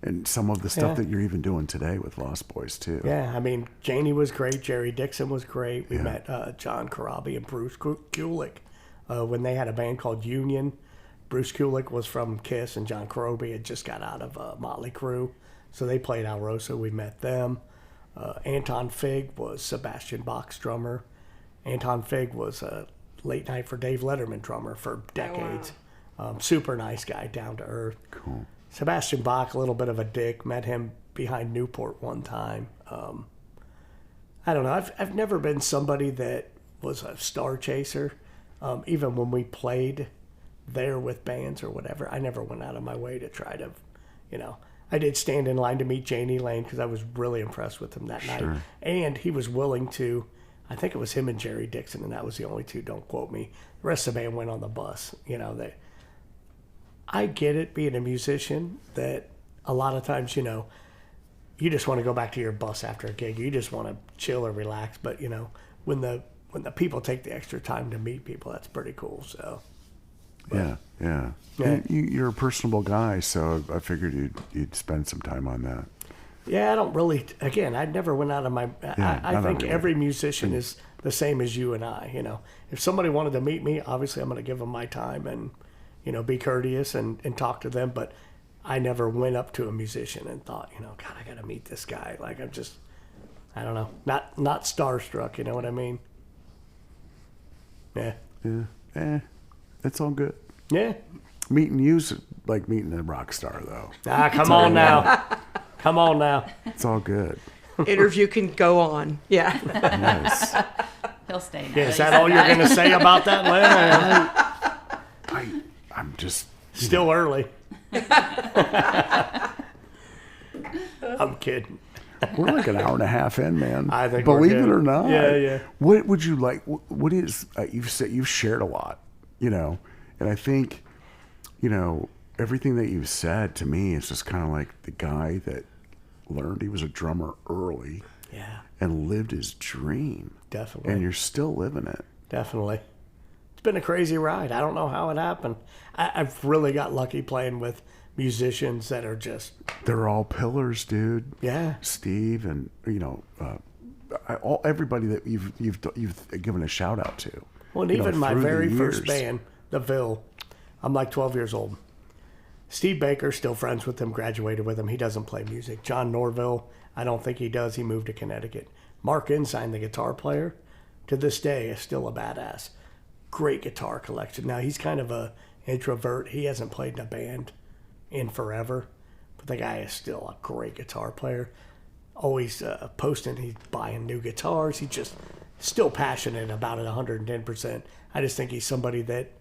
and some of the stuff that you're even doing today with Lost Boys too. Yeah, I mean, Janie was great. Jerry Dixon was great. We met John Corabi and Bruce Kulick when they had a band called Union. Bruce Kulick was from Kiss, and John Corabi had just got out of Motley Crue. So they played Alrosa. We met them. Anton Fig was Sebastian Bach's drummer. Anton Fig was a late night for Dave Letterman drummer for decades. Oh, wow. Super nice guy, down to earth. Cool. Sebastian Bach, a little bit of a dick. Met him behind Newport one time. I don't know. I've never been somebody that was a star chaser. Even when we played there with bands or whatever, I never went out of my way to try to, you know. I did stand in line to meet Janie Lane because I was really impressed with him that night. And he was willing to, I think it was him and Jerry Dixon, and that was the only two, don't quote me. The rest of the band went on the bus. You know, I get it, being a musician, that a lot of times, you know, you just want to go back to your bus after a gig. You just want to chill or relax. But, you know, when the people take the extra time to meet people, that's pretty cool. So. Yeah. And you're a personable guy, so I figured you'd spend some time on that. Yeah, I don't really. Again, I never went out of my. I think every musician is the same as you and I. You know, if somebody wanted to meet me, obviously I'm going to give them my time and, you know, be courteous and talk to them. But I never went up to a musician and thought, you know, God, I got to meet this guy. Like I'm just, I don't know, not starstruck. You know what I mean? Yeah. It's all good. Yeah. Meeting you's like meeting a rock star, though. Come on now. Come on now. It's all good. Interview can go on. Yeah. Nice. He'll stay. Yeah, is that all you're going to say about that, Len? I'm just Still early. I'm kidding. we're like an hour and a half in, man. I think we're believe good. it or not. Yeah, yeah. What would you like? What is you've shared a lot, and I think, everything that you've said to me is just kind of like the guy that learned he was a drummer early, Yeah, and lived his dream, definitely. and you're still living it. Definitely. It's been a crazy ride. I don't know how it happened. I've really got lucky playing with musicians that are just, They're all pillars, dude. yeah. Steve and everybody that you've given a shout out to. Well, and even my through the very first years. band, the Ville, I'm like 12 years old. Steve Baker, still friends with him, graduated with him. He doesn't play music. John Norville, I don't think he does. He moved to Connecticut. Mark Ensign, the guitar player, to this day is still a badass. Great guitar collection. Now, he's kind of a introvert. He hasn't played in a band in forever, but the guy is still a great guitar player. Always posting he's buying new guitars. He's just still passionate about it 110%. I just think he's somebody that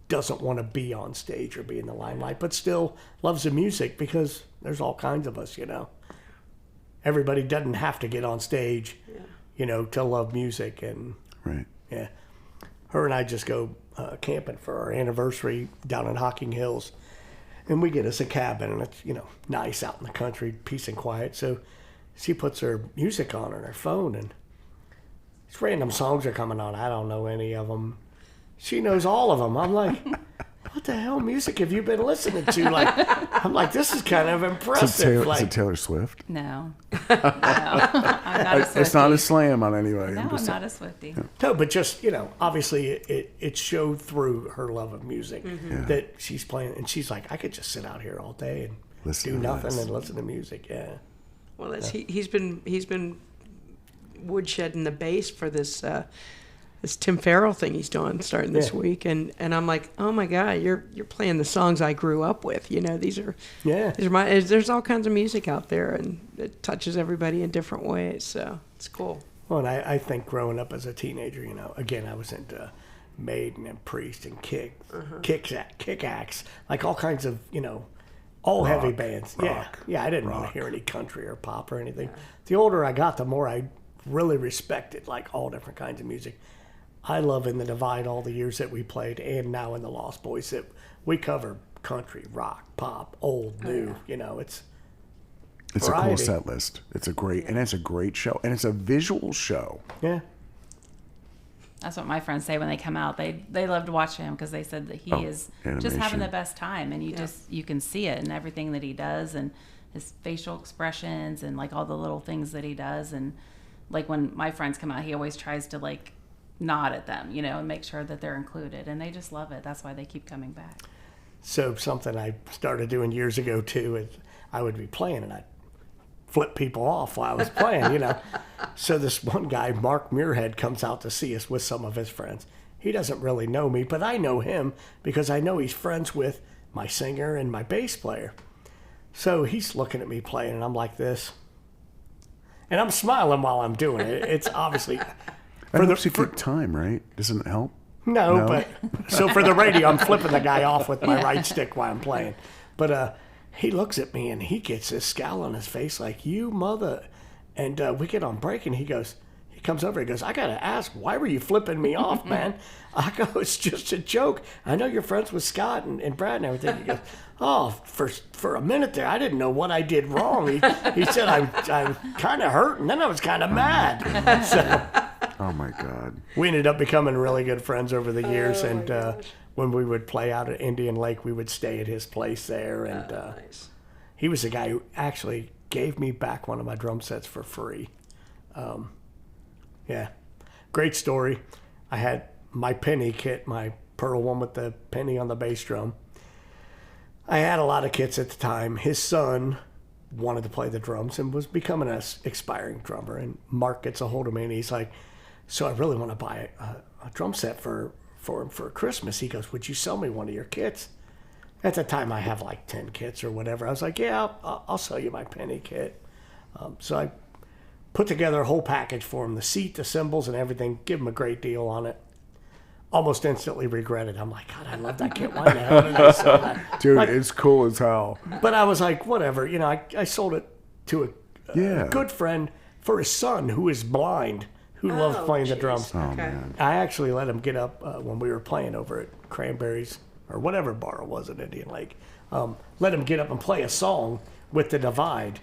doesn't want to be on stage or be in the limelight, but still loves the music, because there's all kinds of us, Everybody doesn't have to get on stage, to love music. And Right. yeah, her and I just go camping for our anniversary down in Hocking Hills, and we get us a cabin, and it's nice out in the country, peace and quiet. So she puts her music on her phone, and these random songs are coming on. I don't know any of them. She knows all of them. I'm like, what the hell music have you been listening to? I'm like, this is kind of impressive. Is it Taylor Swift? No. I'm not a Swiftie. It's not a slam on anyway. No, I'm not a Swiftie. No, but just, obviously it showed through her love of music that she's playing. And she's like, I could just sit out here all day and Listen do to nothing this. and listen to music. Yeah. Well, he's been woodshedding the bass for this Tim Farrell thing he's doing starting this Yeah. week, and I'm like, oh my God, you're playing the songs I grew up with. These are my. There's all kinds of music out there, and it touches everybody in different ways. So it's cool. Well, and I think growing up as a teenager, again, I was into Maiden and Priest and Kick Axe, like all kinds of, all heavy bands. Yeah, I didn't want to hear any country or pop or anything. The older I got, the more I really respected like all different kinds of music. I love In the Divide all the years that we played, and now in the Lost Boys that we cover country, rock, pop, old, new. It's It's variety. a cool set list. It's a great show, and it's a visual show. Yeah. That's what my friends say when they come out. They love to watch him because they said that he is just animation. having the best time, and you can see it in everything that he does, and his facial expressions, and like all the little things that he does. And like when my friends come out, he always tries to like nod at them, and make sure that they're included, and they just love it. That's why they keep coming back. So something I started doing years ago too is I would be playing and I'd flip people off while I was playing, So this one guy, Mark Muirhead, comes out to see us with some of his friends. He doesn't really know me, but I know him because I know he's friends with my singer and my bass player. So he's looking at me playing, and I'm like this. And I'm smiling while I'm doing it. It's obviously... It helps you keep time, right? Doesn't it help? No, but so for the radio, I'm flipping the guy off with my right stick while I'm playing. But he looks at me and he gets this scowl on his face like, you mother. And we get on break and he comes over, he goes, I got to ask, why were you flipping me off, man? I go, it's just a joke. I know you're friends with Scott and Brad and everything. He goes, oh, for a minute there, I didn't know what I did wrong. He said, I'm kind of hurt, and then I was kind of mad. So... Oh my God. We ended up becoming really good friends over the years, and when we would play out at Indian Lake, we would stay at his place there. And Nice. he was the guy who actually gave me back one of my drum sets for free. Yeah, great story. I had my penny kit, my pearl one with the penny on the bass drum. I had a lot of kits at the time. His son wanted to play the drums and was becoming an aspiring drummer. And Mark gets a hold of me, and he's like, so I really want to buy a drum set for him for Christmas. He goes, would you sell me one of your kits? At the time, I have like 10 kits or whatever. I was like, yeah, I'll sell you my penny kit. So I put together a whole package for him, the seat, the cymbals, and everything, give him a great deal on it. almost instantly regretted. I'm like, God, I love that kit. Why the hell did I sell that? Dude, Like, it's cool as hell. but I was like, whatever. You know, I sold it to a Yeah. good friend for his son who is blind, who loves playing the jeez. drums. Oh, Okay. man. I actually let him get up when we were playing over at Cranberries or whatever bar it was in Indian Lake. Let him get up and play a song with the divide.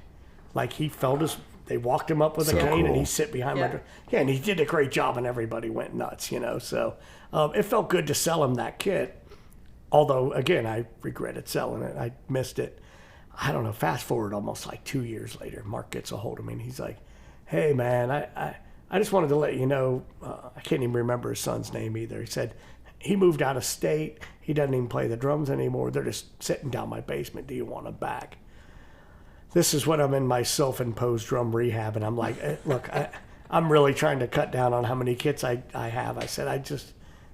Like he felt they walked him up with So a cane and cool. he sit behind Yeah. my drum. Yeah, and he did a great job and everybody went nuts, you know. So it felt good to sell him that kit. Although, again, I regretted selling it. I missed it. I don't know, fast forward almost like 2 years later, Mark gets a hold of me and he's like, hey, man, I just wanted to let you know, I can't even remember his son's name either. He said he moved out of state. He doesn't even play the drums anymore. They're just sitting down my basement. Do you want them back? This is when I'm in my self-imposed drum rehab, and I'm like, look, I'm really trying to cut down on how many kits I have. I said,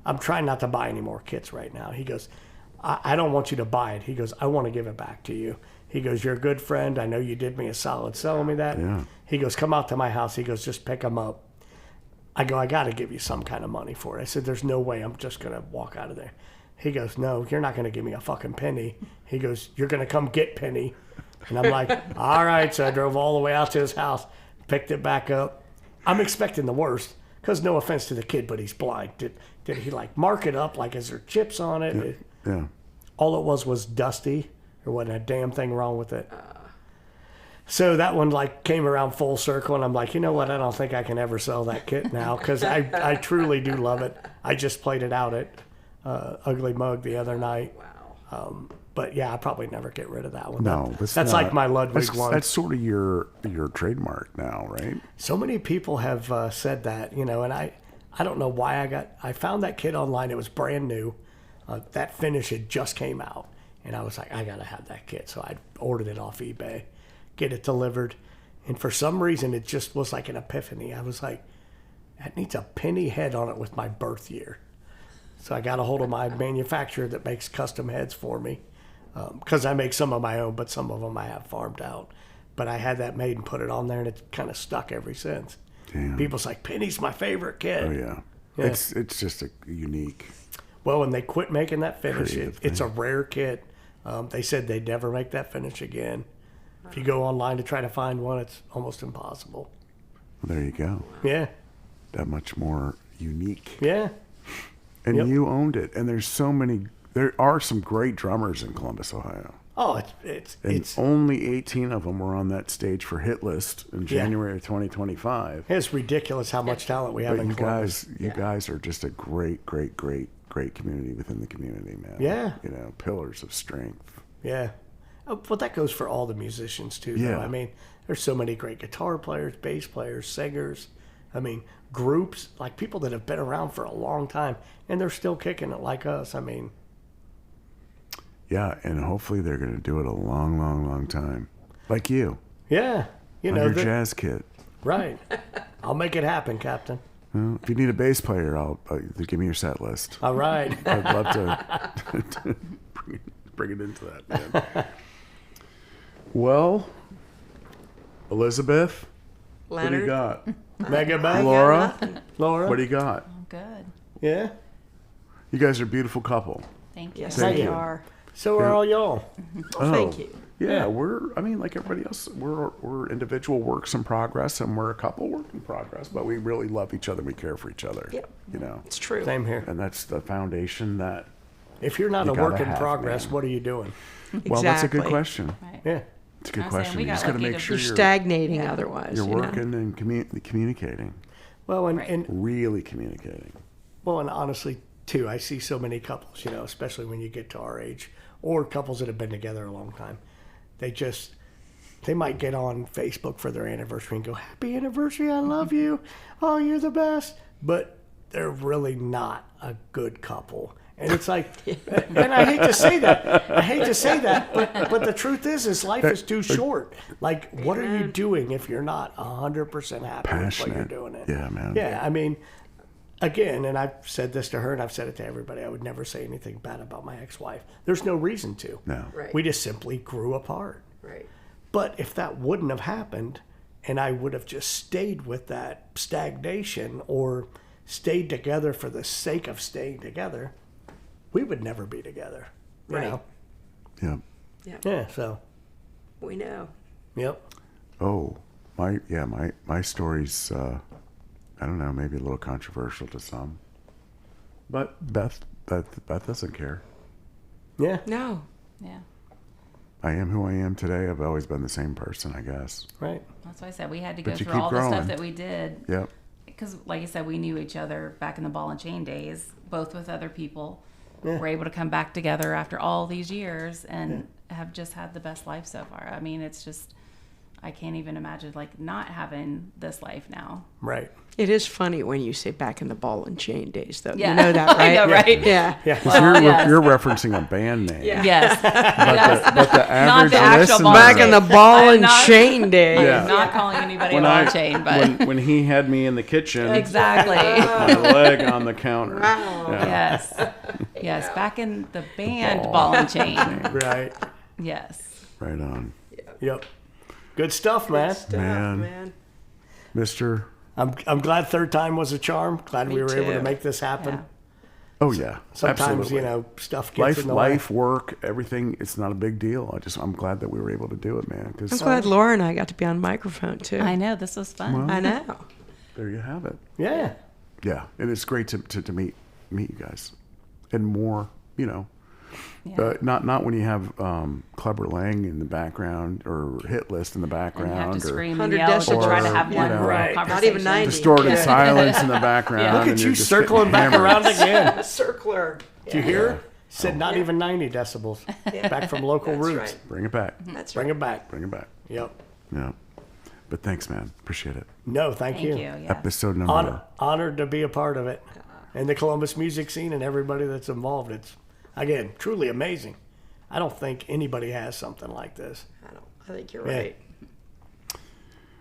I'm trying not to buy any more kits right now. He goes, I don't want you to buy it. He goes, I want to give it back to you. He goes, you're a good friend. I know you did me a solid selling me that. Yeah. He goes, come out to my house. He goes, just pick them up. I go, I got to give you some kind of money for it. I said, there's no way I'm just going to walk out of there. He goes, no, you're not going to give me a fucking penny. He goes, you're going to come get penny. And I'm like, all right. So I drove all the way out to his house, picked it back up. I'm expecting the worst because no offense to the kid, but he's blind. Did he like mark it up? Like, is there chips on it? Yeah. All it was dusty. There wasn't a damn thing wrong with it. So that one like came around full circle, and I'm like, you know what? I don't think I can ever sell that kit now because I truly do love it. I just played it out at Ugly Mug the other night. Wow. But yeah, I probably never get rid of that one. No, that's not- like my Ludwig one. That's sort of your trademark now, right? So many people have said that, you know, and I don't know why I found that kit online. It was brand new. That finish had just came out, and I was like, I gotta have that kit. So I ordered it off eBay, get it delivered, and for some reason it just was like an epiphany. I was like, that needs a penny head on it with my birth year. So I got a hold of my manufacturer that makes custom heads for me, because I make some of my own, but some of them I have farmed out. But I had that made and put it on there, and it's kind of stuck ever since. Damn. People's like, penny's my favorite kit. Oh yeah. Yeah. It's just a unique. Well, when they quit making that finish, Creative it's a thing. rare kit. They said they'd never make that finish again. If you go online to try to find one, it's almost impossible. Well, there you go. Yeah, That much more unique. yeah. And Yep. you owned it. And there are some great drummers in Columbus, Ohio. Oh, it's And only 18 of them were on that stage for Hit List in January of 2025. it's ridiculous how much talent we have But in you Columbus. guys are just a great community within the community, man. Yeah. You know, pillars of strength. Yeah. Well, that goes for all the musicians too. Yeah. Though. I mean, there's so many great guitar players, bass players, singers. I mean, groups, like people that have been around for a long time and they're still kicking it like us. I mean, Yeah, and hopefully they're going to do it a long time. Like you. yeah, you On know, your the- jazz kit. right. I'll make it happen, Captain. Well, if you need a bass player, I'll give me your set list. All right. I'd love to bring it into that, man. Well, Elizabeth, what do you Leonard? got? MegaBeth, Laura, Laura. what do you got? Oh, good. Yeah. You guys are a beautiful couple. Thank you. Yes, Thank they you. are. So are all y'all. Well, thank you. Yeah, I mean, like everybody else, we're individual works in progress, and we're a couple work in progress, but we really love each other. We care for each other. Yep. You know, It's true. Same here. and that's the foundation that. If you're not You a gotta work in have, progress, man. what are you doing? Well, that's a good Exactly. question. Right. Yeah. It's a good I was saying, question. we You got just got to lucky make to sure You're you're stagnating otherwise. you're you know? working and communicating, Well, Right. and really communicating. well, and honestly, too, I see so many couples, you know, especially when you get to our age, or couples that have been together a long time. They might get on Facebook for their anniversary and go, "Happy anniversary! I love you. Oh, you're the best." But they're really not a good couple. And it's like, and I hate to say that. But the truth is life is too short. Like, what are you doing if you're not 100% happy with what Passionate. you're doing? It. Yeah, man. Yeah, I mean, again, and I've said this to her and I've said it to everybody. I would never say anything bad about my ex-wife. There's no reason to. No. Right. We just simply grew apart. Right. But if that wouldn't have happened, and I would have just stayed with that stagnation or stayed together for the sake of staying together, we would never be together. You Right. know? Yeah. Yeah, so, We know. yep. Oh, my story's I don't know, maybe a little controversial to some, but Beth doesn't care. Yeah. No. Yeah. I am who I am today. I've always been the same person, I guess. Right. That's why I said we had to go But you through keep all the growing. stuff that we did. Yep. Because, like you said, we knew each other back in the ball and chain days, both with other people. Yeah. We're able to come back together after all these years and have just had the best life so far. I mean, it's just, I can't even imagine like not having this life now. Right. It is funny when you say back in the ball and chain days, though. Yeah. You know that, right? I know, right? Yeah. Yeah. 'Cause Well, yes. you're referencing a band name. Yeah. Yes. But the Not average the actual listener, ball Back in the ball I'm and not- chain days. Yeah. I'm not calling anybody When a ball I and chain, but when he had me in the kitchen, exactly. my leg on the counter. Wow. Yeah. Yes. Yes. Back in the band ball and chain. Right. Yes. Right on, Yep. Good stuff, man. Stuff, Man. man. Mister. I'm glad third time was a charm. Glad we Me were able to too. make this happen. Yeah. Oh yeah, Sometimes, absolutely. you know, stuff gets in the way. life, work, everything. It's not a big deal. I'm glad that we were able to do it, man. I'm Because glad Laura and I got to be on microphone, too. I know. This was fun. I know. there you have it. Yeah. Yeah, and it's great to meet you guys, and more. You know, Yeah. not when you have Clubber Lang in the background or Hit List in the And background you have to or scream and 100 yell to try to decibels. have one Or, you know, Right. Not conversation. even 90. distorted Yeah. silence in the background. Yeah. Look and at you're you just circling getting back hammered. around again. Circler. Did you hear? Said not even 90 decibels. Back from local That's roots. right. Bring it back. That's Bring right. it back. Bring it back. Yep. Yeah. But thanks, man. Appreciate it. No, thank, Thank you. you. Yeah. Episode number. Honored to be a part of it. And the Columbus music scene and everybody that's involved. It's, again, truly amazing. I don't think anybody has something like this. I think you're Yeah. right.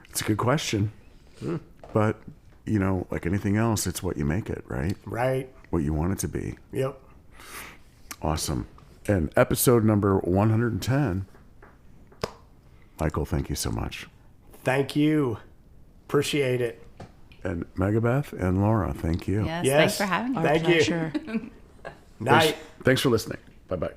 It's a good question. But, you know, like anything else, it's what you make it, right? Right. What you want it to be. Yep. Awesome. And episode number 110. Michael, thank you so much. Thank you. Appreciate it. And MegaBeth and Laura, thank you. Yes. Yes. Thanks for having me. Thank you. Pleasure. Night. Thanks for listening. Bye-bye.